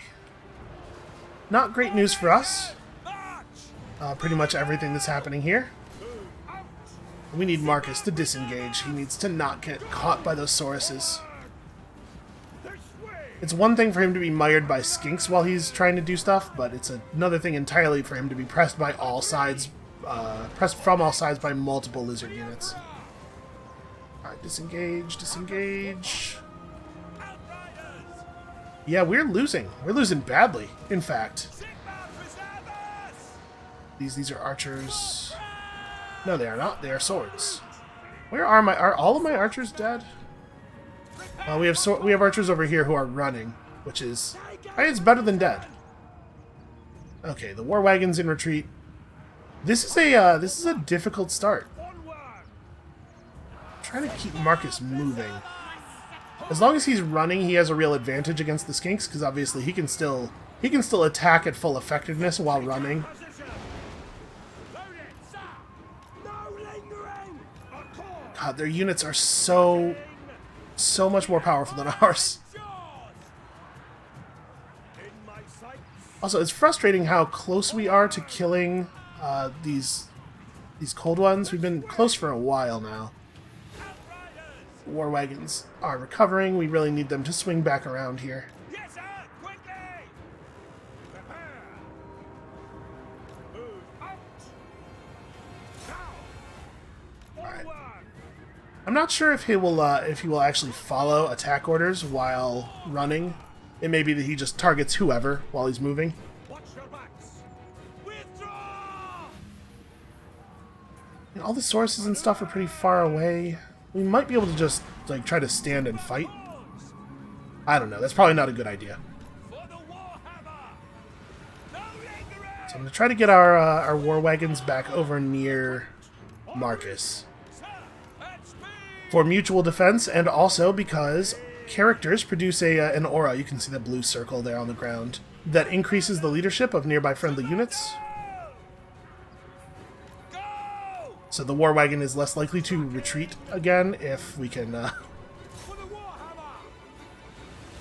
Speaker 1: Not great news for us. Pretty much everything that's happening here. We need Markus to disengage. He needs to not get caught by those Sauruses. It's one thing for him to be mired by skinks while he's trying to do stuff, but it's another thing entirely for him to be pressed by all sides, pressed from all sides by multiple lizard units. Alright, disengage, disengage. Yeah, we're losing. We're losing badly, in fact. These are archers. No, they are not. They are swords. Where are are all of my archers dead? We have archers over here who are running, which is, it's better than dead. Okay, the war wagon's in retreat. This is a difficult start. I'm trying to keep Markus moving. As long as he's running, he has a real advantage against the skinks, because obviously he can still attack at full effectiveness while running. God, their units are so much more powerful than ours. Also, it's frustrating how close we are to killing these cold ones. We've been close for a while now. War wagons are recovering. We really need them to swing back around here. I'm not sure if he will actually follow attack orders while running. It may be that he just targets whoever while he's moving. And all the sources and stuff are pretty far away. We might be able to just like try to stand and fight. I don't know. That's probably not a good idea. So I'm gonna try to get our war wagons back over near Markus. For mutual defense, and also because characters produce an aura, you can see the blue circle there on the ground, that increases the leadership of nearby friendly units. So the war wagon is less likely to retreat again if we can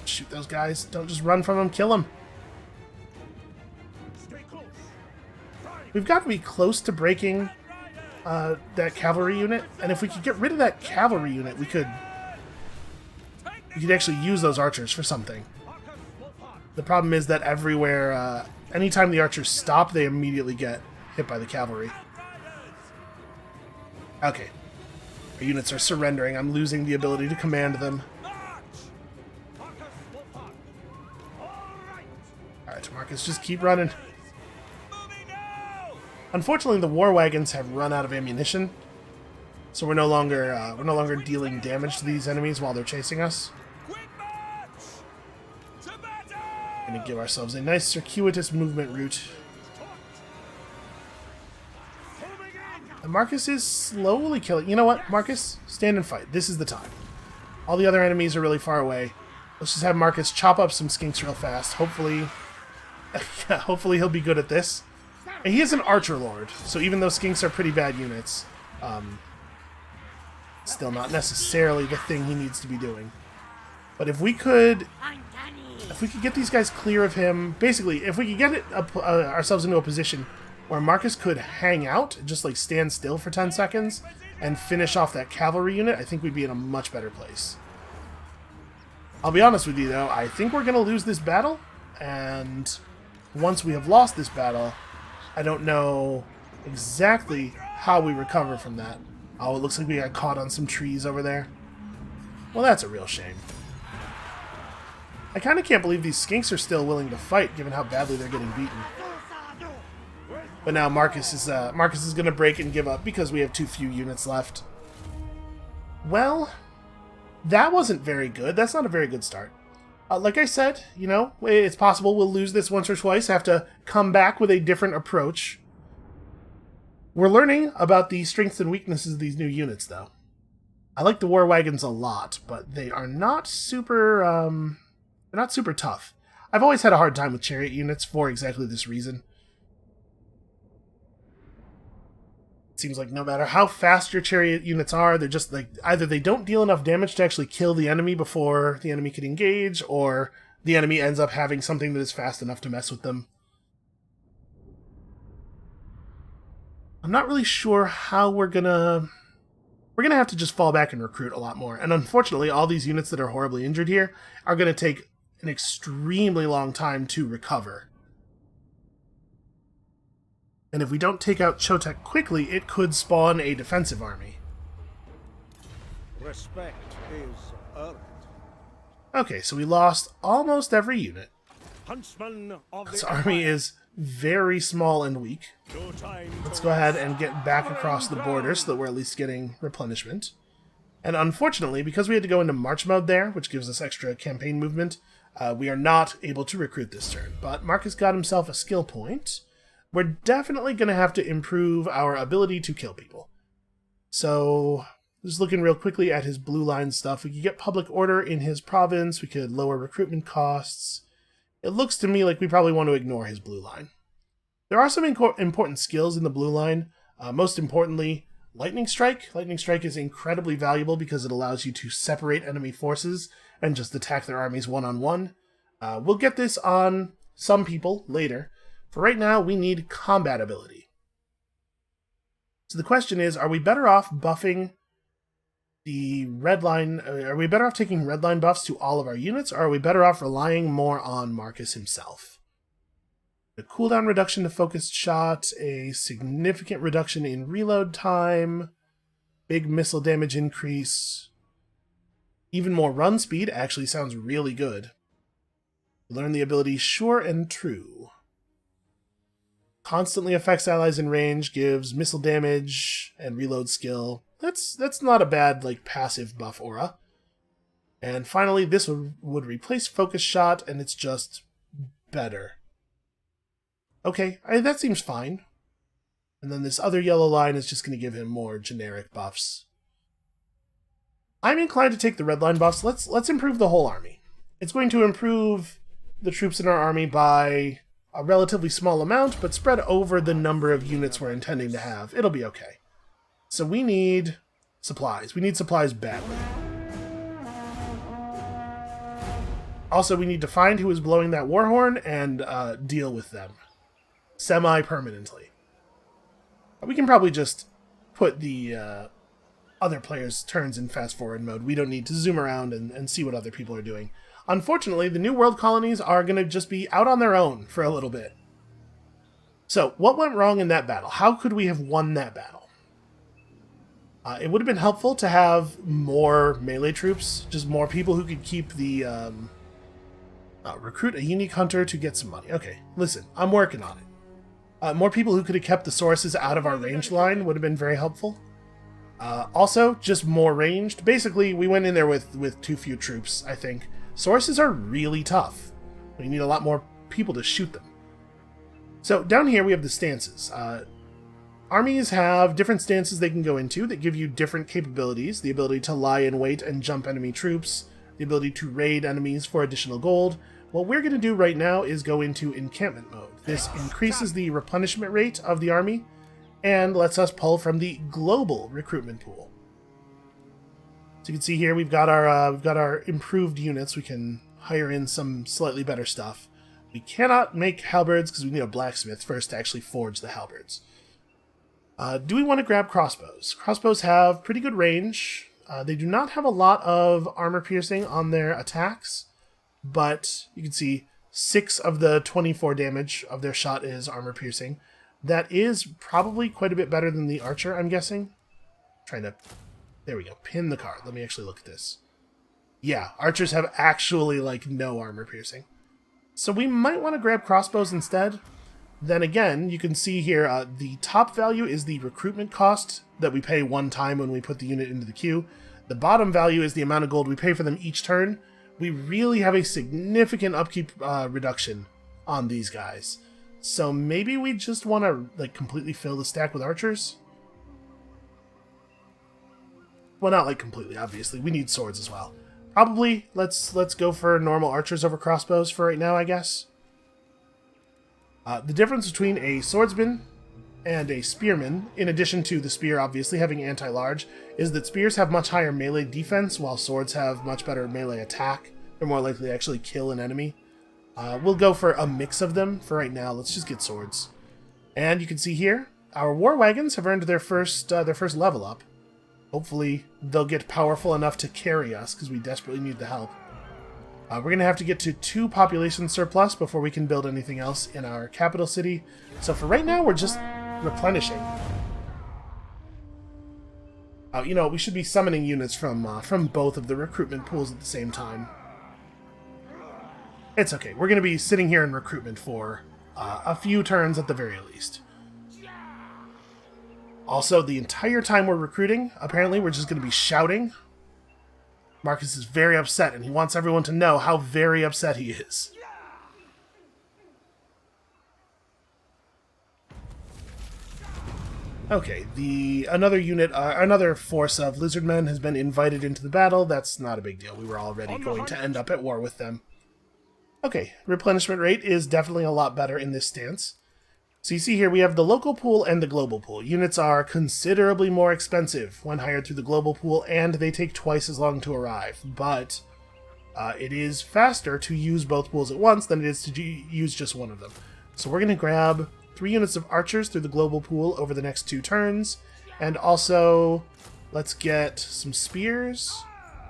Speaker 1: shoot those guys. Don't just run from them, kill them. We've got to be close to breaking that cavalry unit, and if we could get rid of that cavalry unit, we could actually use those archers for something. The problem is that everywhere, anytime the archers stop, they immediately get hit by the cavalry. Okay. Our units are surrendering. I'm losing the ability to command them. Alright, Markus, just keep running. Unfortunately, the war wagons have run out of ammunition. So we're no longer dealing damage to these enemies while they're chasing us.
Speaker 3: Quick march! To battle!
Speaker 1: Gonna give ourselves a nice circuitous movement route.
Speaker 3: Moving in!
Speaker 1: And Markus is slowly killing. You know what, Markus? Stand and fight. This is the time. All the other enemies are really far away. Let's just have Markus chop up some skinks real fast. Hopefully, yeah, hopefully he'll be good at this. And he is an archer lord, so even though skinks are pretty bad units, still not necessarily the thing he needs to be doing. But if we could get these guys clear of him, basically, if we could get ourselves into a position where Markus could hang out, just like stand still for 10 seconds, and finish off that cavalry unit, I think we'd be in a much better place. I'll be honest with you, though, I think we're going to lose this battle, and once we have lost this battle, I don't know exactly how we recover from that. Oh, it looks like we got caught on some trees over there. Well, that's a real shame. I kind of can't believe these skinks are still willing to fight, given how badly they're getting beaten. But now Markus is going to break and give up because we have too few units left. Well, that wasn't very good. That's not a very good start. Like I said, you know, it's possible we'll lose this once or twice, have to come back with a different approach. We're learning about the strengths and weaknesses of these new units, though. I like the war wagons a lot, but they are not super, they're not super tough. I've always had a hard time with chariot units for exactly this reason. It seems like no matter how fast your chariot units are, they're just like, either they don't deal enough damage to actually kill the enemy before the enemy can engage, or the enemy ends up having something that is fast enough to mess with them. I'm not really sure how we're gonna have to just fall back and recruit a lot more. And unfortunately, all these units that are horribly injured here are gonna take an extremely long time to recover. And if we don't take out Chotek quickly, it could spawn a defensive army.
Speaker 3: Respect is earned.
Speaker 1: Okay, so we lost almost every unit.
Speaker 3: Huntsman of
Speaker 1: This
Speaker 3: the
Speaker 1: army is very small and weak.
Speaker 3: No time
Speaker 1: Let's
Speaker 3: to
Speaker 1: go ahead and get back across the border so that we're at least getting replenishment. And unfortunately, because we had to go into March mode there, which gives us extra campaign movement, we are not able to recruit this turn. But Markus got himself a skill point. We're definitely going to have to improve our ability to kill people. So, just looking real quickly at his blue line stuff, we could get public order in his province, we could lower recruitment costs. It looks to me like we probably want to ignore his blue line. There are some important skills in the blue line. Most importantly, Lightning Strike. Lightning Strike is incredibly valuable because it allows you to separate enemy forces and just attack their armies one-on-one. We'll get this on some people later. For right now, we need combat ability. So the question is, are we better off buffing the red line? Are we better off taking red line buffs to all of our units, or are we better off relying more on Markus himself? A cooldown reduction to focused shot, a significant reduction in reload time, big missile damage increase, even more run speed actually sounds really good. Learn the ability Sure and True. Constantly affects allies in range, gives missile damage and reload skill. That's not a bad like passive buff aura. And finally, this would replace focus shot, and it's just better. Okay, that seems fine. And then this other yellow line is just going to give him more generic buffs. I'm inclined to take the red line buffs. Let's improve the whole army. It's going to improve the troops in our army by a relatively small amount, but spread over the number of units we're intending to have. It'll be okay. So we need supplies. We need supplies badly. Also, we need to find who is blowing that war horn and deal with them. Semi-permanently. We can probably just put the other players' turns in fast-forward mode. We don't need to zoom around and see what other people are doing. Unfortunately, the New World colonies are going to just be out on their own for a little bit. So, what went wrong in that battle? How could we have won that battle? It would have been helpful to have more melee troops, just more people who could keep the... recruit a unique hunter to get some money. Okay, listen, I'm working on it. More people who could have kept the sources out of our range line would have been very helpful. Also, just more ranged. Basically, we went in there with too few troops, I think. Sauruses are really tough. We need a lot more people to shoot them. So down here we have the stances. Armies have different stances they can go into that give you different capabilities. The ability to lie in wait and jump enemy troops. The ability to raid enemies for additional gold. What we're going to do right now is go into encampment mode. This increases the replenishment rate of the army and lets us pull from the global recruitment pool. So you can see here we've got our improved units. We can hire in some slightly better stuff. We cannot make halberds because we need a blacksmith first to actually forge the halberds. Do we want to grab crossbows? Crossbows have pretty good range. They do not have a lot of armor piercing on their attacks, but you can see 6 of the 24 damage of their shot is armor piercing. That is probably quite a bit better than the archer, I'm guessing. There we go, pin the card. Let me actually look at this. Yeah, archers have actually, like, no armor piercing. So we might want to grab crossbows instead. Then again, you can see here, the top value is the recruitment cost that we pay one time when we put the unit into the queue. The bottom value is the amount of gold we pay for them each turn. We really have a significant upkeep reduction on these guys. So maybe we just want to, like, completely fill the stack with archers? Well, not, like, completely, obviously. We need swords as well. Probably, let's go for normal archers over crossbows for right now, I guess. The difference between a swordsman and a spearman, in addition to the spear obviously having anti-large, is that spears have much higher melee defense, while swords have much better melee attack. They're more likely to actually kill an enemy. We'll go for a mix of them for right now. Let's just get swords. And you can see here, our war wagons have earned their first level up. Hopefully, they'll get powerful enough to carry us, because we desperately need the help. We're going to have to get to 2 population surplus before we can build anything else in our capital city. So for right now, we're just replenishing. You know, we should be summoning units from both of the recruitment pools at the same time. It's okay. We're going to be sitting here in recruitment for a few turns at the very least. Also, the entire time we're recruiting, apparently we're just going to be shouting. Markus is very upset, and he wants everyone to know how very upset he is. Okay, another force of lizardmen has been invited into the battle. That's not a big deal. We were already going to end up at war with them. Okay, replenishment rate is definitely a lot better in this stance. So you see here we have the local pool and the global pool. Units are considerably more expensive when hired through the global pool, and they take twice as long to arrive. But it is faster to use both pools at once than it is to use just one of them. So we're going to grab 3 units of archers through the global pool over the next 2 turns. And also, let's get some spears.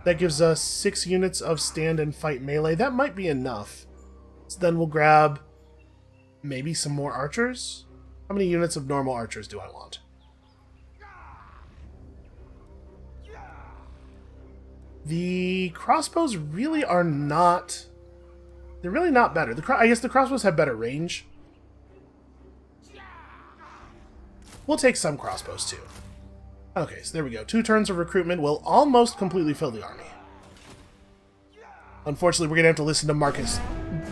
Speaker 1: That gives us 6 units of stand and fight melee. That might be enough. So then we'll grab maybe some more archers. How many units of normal archers do I want? The crossbows really are not... They're really not better. I guess the crossbows have better range. We'll take some crossbows too. Okay, so there we go. 2 turns of recruitment will almost completely fill the army. Unfortunately, we're going to have to listen to Markus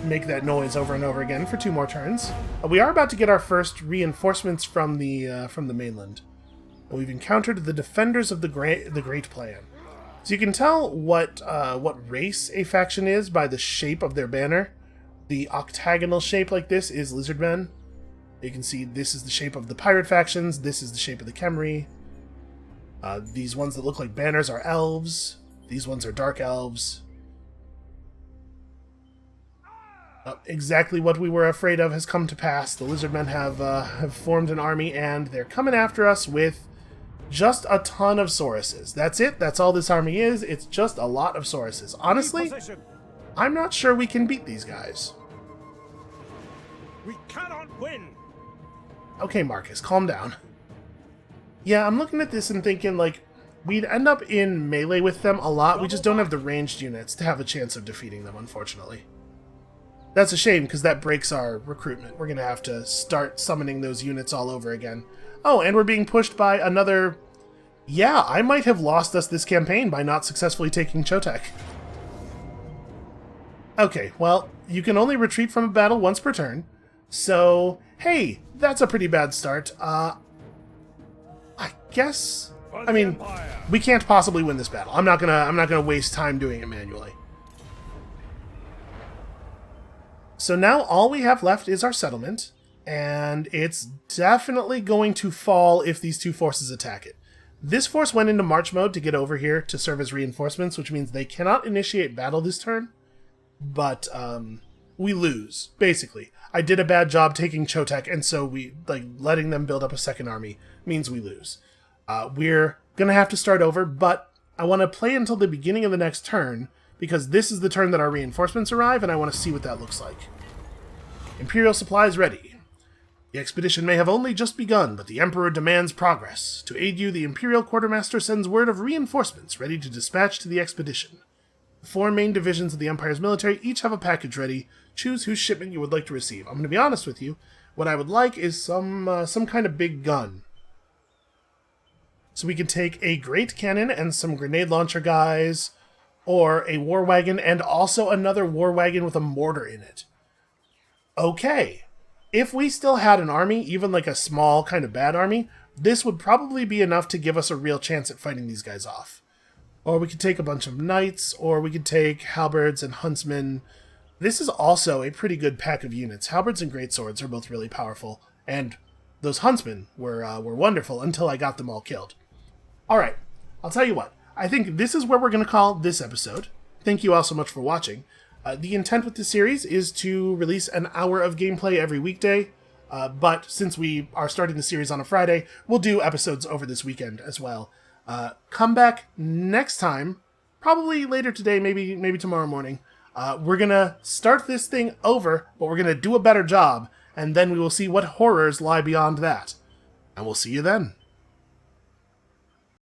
Speaker 1: make that noise over and over again for 2 more turns. We are about to get our first reinforcements from the mainland. We've encountered the defenders of the Great Plan. So you can tell what race a faction is by the shape of their banner. The octagonal shape like this is lizardmen. You can see this is the shape of the pirate factions. This is the shape of the Khemri. These ones that look like banners are elves. These ones are dark elves. Exactly what we were afraid of has come to pass. The lizardmen have formed an army, and they're coming after us with just a ton of sauruses. That's it. That's all this army is. It's just a lot of sauruses. Honestly, I'm not sure we can beat these guys.
Speaker 3: We cannot win.
Speaker 1: Okay, Markus, calm down. Yeah, I'm looking at this and thinking, like, we'd end up in melee with them a lot. We just don't have the ranged units to have a chance of defeating them, unfortunately. That's a shame, because that breaks our recruitment. We're going to have to start summoning those units all over again. Oh, and we're being pushed by another Yeah, I might have lost us this campaign by not successfully taking Chotek. Okay, well, you can only retreat from a battle once per turn. So, hey, that's a pretty bad start. I guess... I mean, we can't possibly win this battle. I'm not gonna waste time doing it manually. So now all we have left is our settlement, and it's definitely going to fall if these two forces attack it. This force went into march mode to get over here to serve as reinforcements, which means they cannot initiate battle this turn, but we lose, basically. I did a bad job taking Chotek, and so letting them build up a second army means we lose. We're going to have to start over, but I want to play until the beginning of the next turn, because this is the turn that our reinforcements arrive, and I want to see what that looks like. Imperial supplies ready. The expedition may have only just begun, but the Emperor demands progress. To aid you, the Imperial Quartermaster sends word of reinforcements ready to dispatch to the expedition. The 4 main divisions of the Empire's military each have a package ready. Choose whose shipment you would like to receive. I'm going to be honest with you. What I would like is some kind of big gun. So we can take a great cannon and some grenade launcher guys, or a war wagon and also another war wagon with a mortar in it. Okay. If we still had an army, even like a small kind of bad army, this would probably be enough to give us a real chance at fighting these guys off. Or we could take a bunch of knights, or we could take halberds and huntsmen. This is also a pretty good pack of units. Halberds and greatswords are both really powerful, and those huntsmen were wonderful until I got them all killed. Alright, I'll tell you what. I think this is where we're going to call this episode. Thank you all so much for watching. The intent with this series is to release an hour of gameplay every weekday, but since we are starting the series on a Friday, we'll do episodes over this weekend as well. Come back next time, probably later today, maybe tomorrow morning. We're going to start this thing over, but we're going to do a better job, and then we will see what horrors lie beyond that. And we'll see you then.